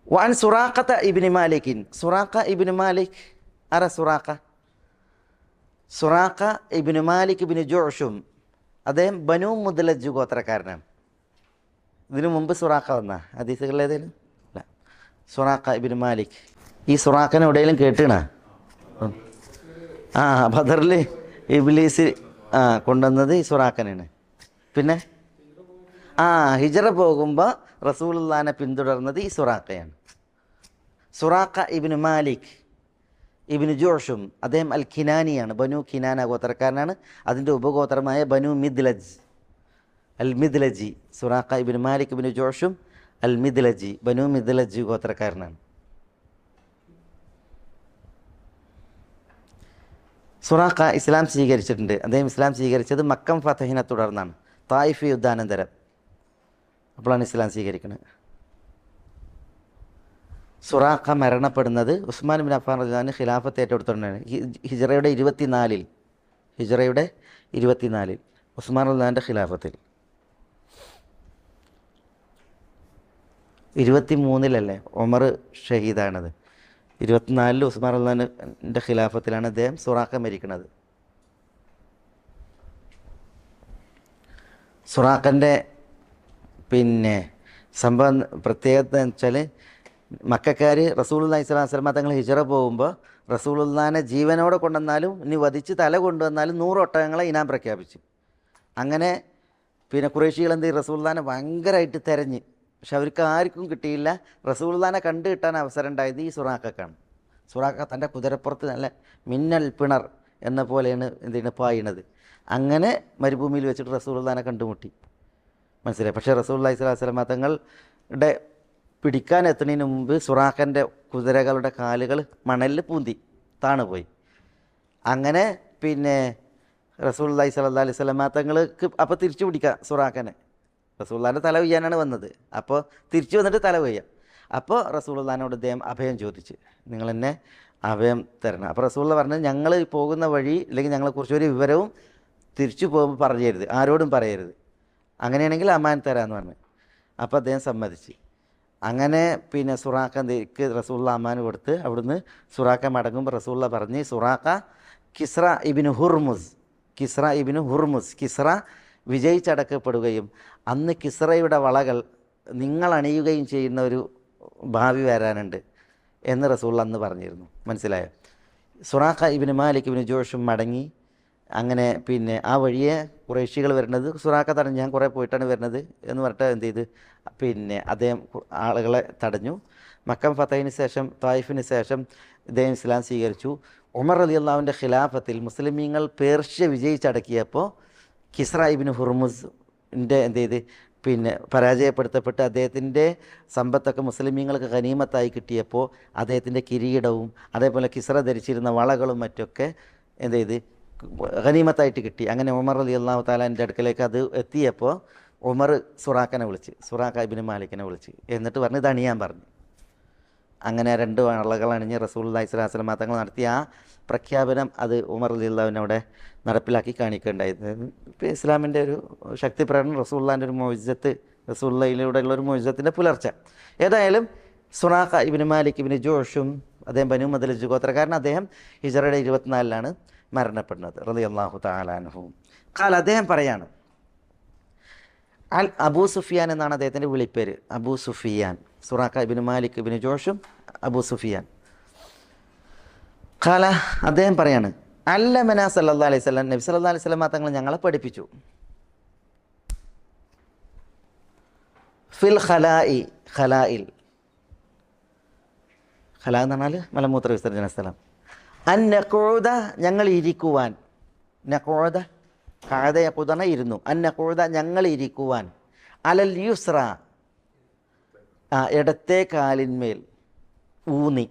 വഅൻ സുറാഖത ഇബ്നി മാലികിൻ, സുറാഖ ഇബ്നു മാലിക് ആരാ? സുറാഖ ഇബ്നു മാലിക് ഇബ്നു ജുഅ്ഷും, അദ്ദേഹം ബനു മുദ്ലജ് ഗോത്രക്കാരനാണ്. ഇതിനു മുമ്പ് സുറാഖ വന്ന ഹദീസുകളിൽ ഏതെങ്കിലും അല്ല. സുറാഖ ഇബ്നു മാലിക്. ഈ സുറാഖനെ എവിടെയെങ്കിലും കേട്ടിണ? ബദറിൽ ഇബ്ലീസ് കൊണ്ടുവന്നത് ഈ സുറാഖനാണ്. പിന്നെ ഹിജറ പോകുമ്പോൾ റസൂലുള്ളാഹിനെ പിന്തുടർന്നത് ഈ സുറാഖയാണ്. സുറാഖ ഇബ്നു മാലിക് ഇബ്നു ജുഅ്ഷും, അദ്ദേഹം അൽ കിനാനിയാണ്, ബനു കിനാന ഗോത്രക്കാരനാണ്. അതിൻ്റെ ഉപഗോത്രമായ ബനു മിദ്ലജ്, അൽ മിദ്ലജി. സുറാഖ ഇബ്നു മാലിക് ഇബ്നു ജുഅ്ഷും അൽ മിദ്ലജി, ബനു മിദ്ലജ് ഗോത്രക്കാരനാണ്. സുറാഖ ഇസ്ലാം സ്വീകരിച്ചിട്ടുണ്ട്. അദ്ദേഹം ഇസ്ലാം സ്വീകരിച്ചത് മക്കം ഫതഹിനെ തുടർന്നാണ്, തായിഫ് യുദ്ധാനന്തരം. അപ്പോഴാണ് ഇസ്ലാം സ്വീകരിക്കുന്നത്. സുറാഖ മരണപ്പെടുന്നത് ഉസ്മാൻ ബിൻ അഫ്ഫാൻ റളിയല്ലാഹു അൻഹു ഖിലാഫത്ത് ഏറ്റെടുത്തുകൊണ്ടാണ്. ഹിജറയുടെ 24 ഉസ്മാൻ റളിയല്ലാഹുവിൻ്റെ ഖിലാഫത്തിൽ. 23 ഉമർ ഷഹീദാണത്. 24 ഉസ്മാൻ റളിയല്ലാഹുവിൻ്റെ ഖിലാഫത്തിലാണ് അദ്ദേഹം സുറാഖ മരിക്കുന്നത്. സുറാഖൻ്റെ പിന്നെ സംഭവം പ്രത്യേകത എന്ന് വെച്ചാൽ മക്കക്കാർ റസൂലുള്ളാഹി സ്വല്ലല്ലാഹു അലൈഹി വസല്ലം തങ്ങൾ ഹിജ്റ പോകുമ്പോൾ റസൂലുള്ളാഹിനെ ജീവനോടെ കൊണ്ടുവന്നാലും ഇനി വധിച്ച് തല കൊണ്ടുവന്നാലും 100 ഒട്ടകങ്ങളെ ഇനാം പ്രഖ്യാപിച്ചു. അങ്ങനെ പിന്നെ ഖുറൈശികൾ എന്ത് ചെയ്യും, റസൂലുള്ളാഹിനെ ഭയങ്കരമായിട്ട് തിരഞ്ഞ്. പക്ഷെ അവർക്ക് ആർക്കും കിട്ടിയില്ല. റസൂലുള്ളാഹിനെ കണ്ടു കിട്ടാൻ അവസരം ഉണ്ടായത് ഈ സുറാഖക്കാണ്. സുറാഖ തൻ്റെ കുതിരപ്പുറത്ത് നല്ല മിന്നൽ പിണർ എന്ന പോലെയാണ് എന്താണ് പായണത്. അങ്ങനെ മരുഭൂമിയിൽ വെച്ചിട്ട് റസൂലുള്ളാഹിനെ കണ്ടുമുട്ടി. മനസ്സിലായി. പക്ഷേ റസൂലുള്ളാഹി സ്വല്ലല്ലാഹു അലൈഹി വസല്ലം തങ്ങളുടെ പിടിക്കാൻ എത്തുന്നതിന് മുമ്പ് സുറാഖൻ്റെ കുതിരകളുടെ കാലുകൾ മണലിൽ പൂന്തി താണുപോയി. അങ്ങനെ പിന്നെ റസൂലുള്ളാഹി സ്വല്ലല്ലാഹു അലൈഹി വസല്ലം തങ്ങൾക്ക് അപ്പോൾ തിരിച്ചു പിടിക്കാം സുറാഖനെ. റസൂലുള്ളാഹിൻ്റെ തല കൊയ്യാനാണ് വന്നത്. അപ്പോൾ തിരിച്ചു വന്നിട്ട് തല കൊയ്യാം. അപ്പോൾ റസൂലുള്ളാഹിനോട് അദ്ദേഹം അഭയം ചോദിച്ച്, നിങ്ങൾ എന്നെ അഭയം തരണം. അപ്പോൾ റസൂലുള്ള പറഞ്ഞത്, ഞങ്ങൾ പോകുന്ന വഴി അല്ലെങ്കിൽ ഞങ്ങളെക്കുറിച്ച് ഒരു വിവരവും തിരിച്ചു പോകുമ്പോൾ പറയരുത്, ആരോടും പറയരുത്. അങ്ങനെയാണെങ്കിൽ അമാൻ തരാമെന്ന് പറഞ്ഞു. അപ്പോൾ അദ്ദേഹം സമ്മതിച്ച്. അങ്ങനെ പിന്നെ സുറാഖക്ക് റസൂലുള്ള അമാൻ കൊടുത്ത് അവിടുന്ന് സുറാഖ മടങ്ങുമ്പോൾ റസൂലുള്ള പറഞ്ഞ്, സുറാഖ കിസ്ര ഇബ്നു ഹുർമുസ്, കിസ്ര ഇബ്നു ഹുർമുസ്, കിസ്ര വിജയിച്ചടക്കപ്പെടുകയും അന്ന് കിസ്രയുടെ വളകൾ നിങ്ങൾ അണിയുകയും ചെയ്യുന്ന ഒരു ഭാവി വരാനുണ്ട് എന്ന് റസൂലുള്ള അന്ന് പറഞ്ഞിരുന്നു. മനസ്സിലായോ? സുറാഖ ഇബ്നു മാലിക് ഇബ്നു ജോഷും മടങ്ങി. അങ്ങനെ പിന്നെ ആ വഴിയെ ഖുറൈശികൾ വരുന്നത് സുറാഖ തടഞ്ഞു, ഞാൻ കുറേ പോയിട്ടാണ് വരുന്നത് എന്ന് പറഞ്ഞിട്ട് എന്ത് ചെയ്ത് പിന്നെ അദ്ദേഹം ആളുകളെ തടഞ്ഞു. മക്കം ഫതഹിന് ശേഷം തായിഫിന് ശേഷം ഇദ്ദേഹം ഇസ്ലാം സ്വീകരിച്ചു. ഉമർ റളിയല്ലാഹുവിൻ്റെ ഖിലാഫത്തിൽ മുസ്ലിമീങ്ങൾ പേർഷ്യ വിജയിച്ചടക്കിയപ്പോൾ കിസ്ര ഇബ്നു ഹുർമുസിൻ്റെ എന്ത് ചെയ്ത് പിന്നെ പരാജയപ്പെടുത്തപ്പെട്ട് അദ്ദേഹത്തിൻ്റെ സമ്പത്തൊക്കെ മുസ്ലിമീങ്ങൾക്ക് ഗനീമത്തായി കിട്ടിയപ്പോൾ അദ്ദേഹത്തിൻ്റെ കിരീടവും അതേപോലെ കിസ്ര ധരിച്ചിരുന്ന വളകളും മറ്റൊക്കെ എന്ത് ചെയ്ത് ഗനീമത്തായിട്ട് കിട്ടി. അങ്ങനെ ഉമർ റളിയല്ലാഹു തആലാൻ്റെ അടുക്കലേക്ക് അത് എത്തിയപ്പോൾ ഉമർ സുറാഖനെ വിളിച്ച്, സുറാഖ ഇബ്നു മാലിക്കിനെ വിളിച്ച്, എന്നിട്ട് പറഞ്ഞ് ഇത് അണിയാൻ പറഞ്ഞു. അങ്ങനെ 2 വളകൾ അണിഞ്ഞ് റസൂലുള്ളാഹി സ്വല്ലല്ലാഹു അലൈഹി വസല്ലം തങ്ങൾ നടത്തിയ ആ പ്രഖ്യാപനം അത് ഉമർ റളിയല്ലാഹുവിനെ അവിടെ നടപ്പിലാക്കി കാണിക്കുകയുണ്ടായത്. ഇപ്പോൾ ഇസ്ലാമിൻ്റെ ഒരു ശക്തി പ്രകടനം, റസൂലുള്ളാഹിൻ്റെ ഒരു മുഅ്ജിസത്ത്, റസൂലുള്ളാഹിയിലൂടെയുള്ള ഒരു മുഅ്ജിസത്തിൻ്റെ പുലർച്ച. ഏതായാലും സുറാഖ ഇബ്നു മാലിക് ഇബ്നു ജോഷും അദ്ദേഹം ബനു മദ്ലജ് ഗോത്രക്കാരൻ, അദ്ദേഹം ഹിജ്റയുടെ 24-ലാണ് മരണപ്പെടുന്നത് റളിയല്ലാഹു തആല അൻഹു. ഖാൽ, അദ്ദേഹം പറയാണ്, അബൂ സുഫിയാൻ എന്നാണ് അദ്ദേഹത്തിൻ്റെ വിളിപ്പേര്. അബൂ സുഫിയാൻ, സുറാഖ ഇബ്നു മാലിക് ഇബ്നു ജോഷും അബൂ സുഫിയാൻ. ഖാല, അദ്ദേഹം പറയാണ്, അല്ലമന സല്ലല്ലാഹു അലൈഹി വസല്ലം, നബി സല്ലല്ലാഹു അലൈഹി വസല്ലം തങ്ങൾ ഞങ്ങളെ പഠിപ്പിച്ചു. ഫിൽ ഖലാഇ, ഖലായിൽ, ഖലാ എന്ന് പറഞ്ഞാൽ മലമൂത്ര വിസർജന സ്ഥലം. അൻ നഖൂദ, ഞങ്ങൾ ഇരിക്കുവാൻ, നഖൂദ ഖഅദ യഖൂദന ഇരുന്നു, അൻ നഖൂദ ഞങ്ങൾ ഇരിക്കുവാൻ, അലൽ യുസ്ര ഇടത്തെ കാലിന്മേൽ ഊന്നി,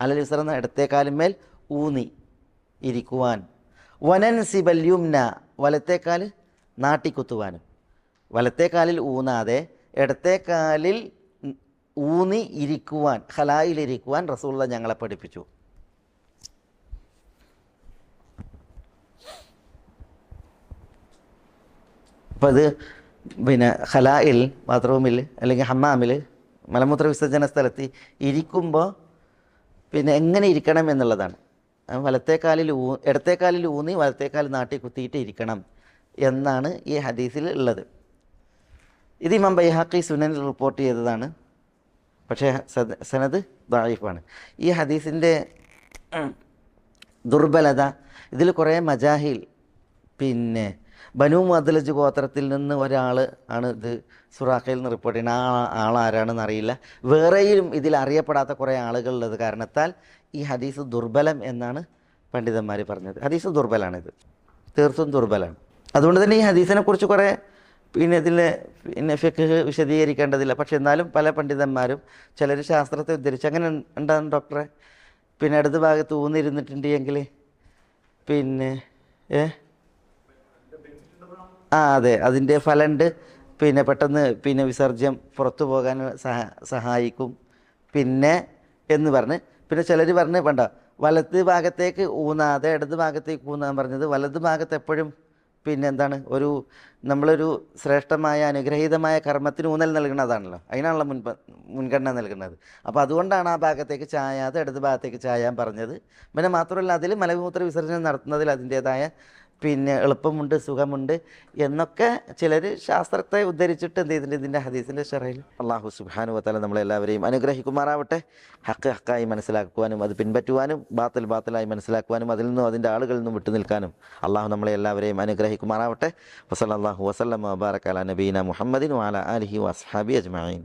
അലൽ യുസ്ര എന്ന ഇടത്തെ കാലിന്മേൽ ഊന്നി ഇരിക്കുവാൻ, വനൻസിബൽ യുംന വലത്തെ കാൽ നാട്ടിക്കുത്തുവാനും, വലത്തെ കാലിൽ ഊന്നാതെ ഇടത്തെ കാലിൽ ഊന്നി ഇരിക്കുവാൻ, ഖലായിലിരിക്കുവാൻ റസൂലുള്ളാഹി ഞങ്ങളെ പഠിപ്പിച്ചു. അപ്പോൾ അത് പിന്നെ ഖലായിൽ ബാത്റൂമിൽ അല്ലെങ്കിൽ ഹമ്മാമിൽ മലമൂത്ര വിസർജന സ്ഥലത്ത് ഇരിക്കുമ്പോൾ പിന്നെ എങ്ങനെ ഇരിക്കണം എന്നുള്ളതാണ്. വലത്തേക്കാലിൽ ഇടത്തേക്കാലിൽ ഊന്നി വലത്തേക്കാൽ നാട്ടി കുത്തിയിട്ട് ഇരിക്കണം എന്നാണ് ഈ ഹദീസിൽ ഉള്ളത്. ഇത് ഇമാം ബൈഹഖി സുനനിൽ റിപ്പോർട്ട് ചെയ്തതാണ്. പക്ഷേ സനദ് ദഈഫാണ്. ഈ ഹദീസിൻ്റെ ദുർബലത, ഇതിൽ കുറേ മജാഹിൽ, പിന്നെ ബനു മദ്ലജ് ഗോത്രത്തിൽ നിന്ന് ഒരാൾ ആണ് ഇത് സുറാഖയിൽ നിന്ന് റിപ്പോർട്ട് ചെയ്യുന്നത്. ആളാരാണെന്ന് അറിയില്ല. വേറെയും ഇതിൽ അറിയപ്പെടാത്ത കുറേ ആളുകളുള്ളത് കാരണത്താൽ ഈ ഹദീസ് ദുർബലം എന്നാണ് പണ്ഡിതന്മാർ പറഞ്ഞത്. ഹദീസ് ദുർബലാണിത്, തീർത്തും ദുർബലമാണ്. അതുകൊണ്ട് തന്നെ ഈ ഹദീസിനെക്കുറിച്ച് കുറേ പിന്നെ ഇതിൽ പിന്നെ ഫിഖ് വിശദീകരിക്കേണ്ടതില്ല. പക്ഷെ എന്നാലും പല പണ്ഡിതന്മാരും ചിലർ ശാസ്ത്രത്തെ ഉദ്ധരിച്ച്, അങ്ങനെ ഉണ്ടാകും ഡോക്ടറെ, പിന്നെ ഇടത് ഭാഗത്ത് ഊന്നിരുന്നിട്ടുണ്ട് എങ്കിൽ പിന്നെ അതെ, അതിൻ്റെ ഫലമുണ്ട്. പിന്നെ പെട്ടെന്ന് പിന്നെ വിസർജ്യം പുറത്തു പോകാൻ സഹായിക്കും പിന്നെ എന്ന് പറഞ്ഞ്. പിന്നെ ചിലർ പറഞ്ഞ് വേണ്ട, വലത് ഭാഗത്തേക്ക് ഊന്നാതെ ഇടത് ഭാഗത്തേക്ക് ഊന്നാൻ പറഞ്ഞത്. വലത് ഭാഗത്ത് എപ്പോഴും പിന്നെ എന്താണ്, നമ്മളൊരു ശ്രേഷ്ഠമായ അനുഗ്രഹീതമായ കർമ്മത്തിന് ഊന്നൽ നൽകുന്നതാണല്ലോ, അതിനാണല്ലോ മുൻഗണന നൽകുന്നത്. അപ്പോൾ അതുകൊണ്ടാണ് ആ ഭാഗത്തേക്ക് ചായാതെ ഇടത് ഭാഗത്തേക്ക് ചായാൻ പറഞ്ഞത്. പിന്നെ മാത്രമല്ല, അതിൽ മലമൂത്ര വിസർജനം നടത്തുന്നതിൽ അതിൻ്റേതായ പിന്നെ എളുപ്പമുണ്ട്, സുഖമുണ്ട് എന്നൊക്കെ ചിലർ ശാസ്ത്രത്തെ ഉദ്ധരിച്ചിട്ട് എന്ത് ചെയ്തിട്ടുണ്ട് ഇതിൻ്റെ ഹദീസിൻ്റെ ഷറയിൽ. അള്ളാഹു സുബ്ഹാനഹു വ തആല നമ്മളെല്ലാവരെയും അനുഗ്രഹിക്കുമാറാവട്ടെ. ഹക്ക് ഹക്കായി മനസ്സിലാക്കുവാനും അത് പിൻപറ്റുവാനും ബാത്തിൽ ബാത്തിലായി മനസ്സിലാക്കുവാനും അതിൽ നിന്നും അതിൻ്റെ ആളുകളിൽ നിന്നും വിട്ടു നിൽക്കാനും അള്ളാഹു നമ്മളെ എല്ലാവരെയും അനുഗ്രഹിക്കുമാറാവട്ടെ. വസല്ലല്ലാഹു വസല്ലമ വബാറക അലാ നബീന മുഹമ്മദിൻ വഅലാ ആലിഹി വഅസ്ഹാബിഹി അജ്മഈൻ.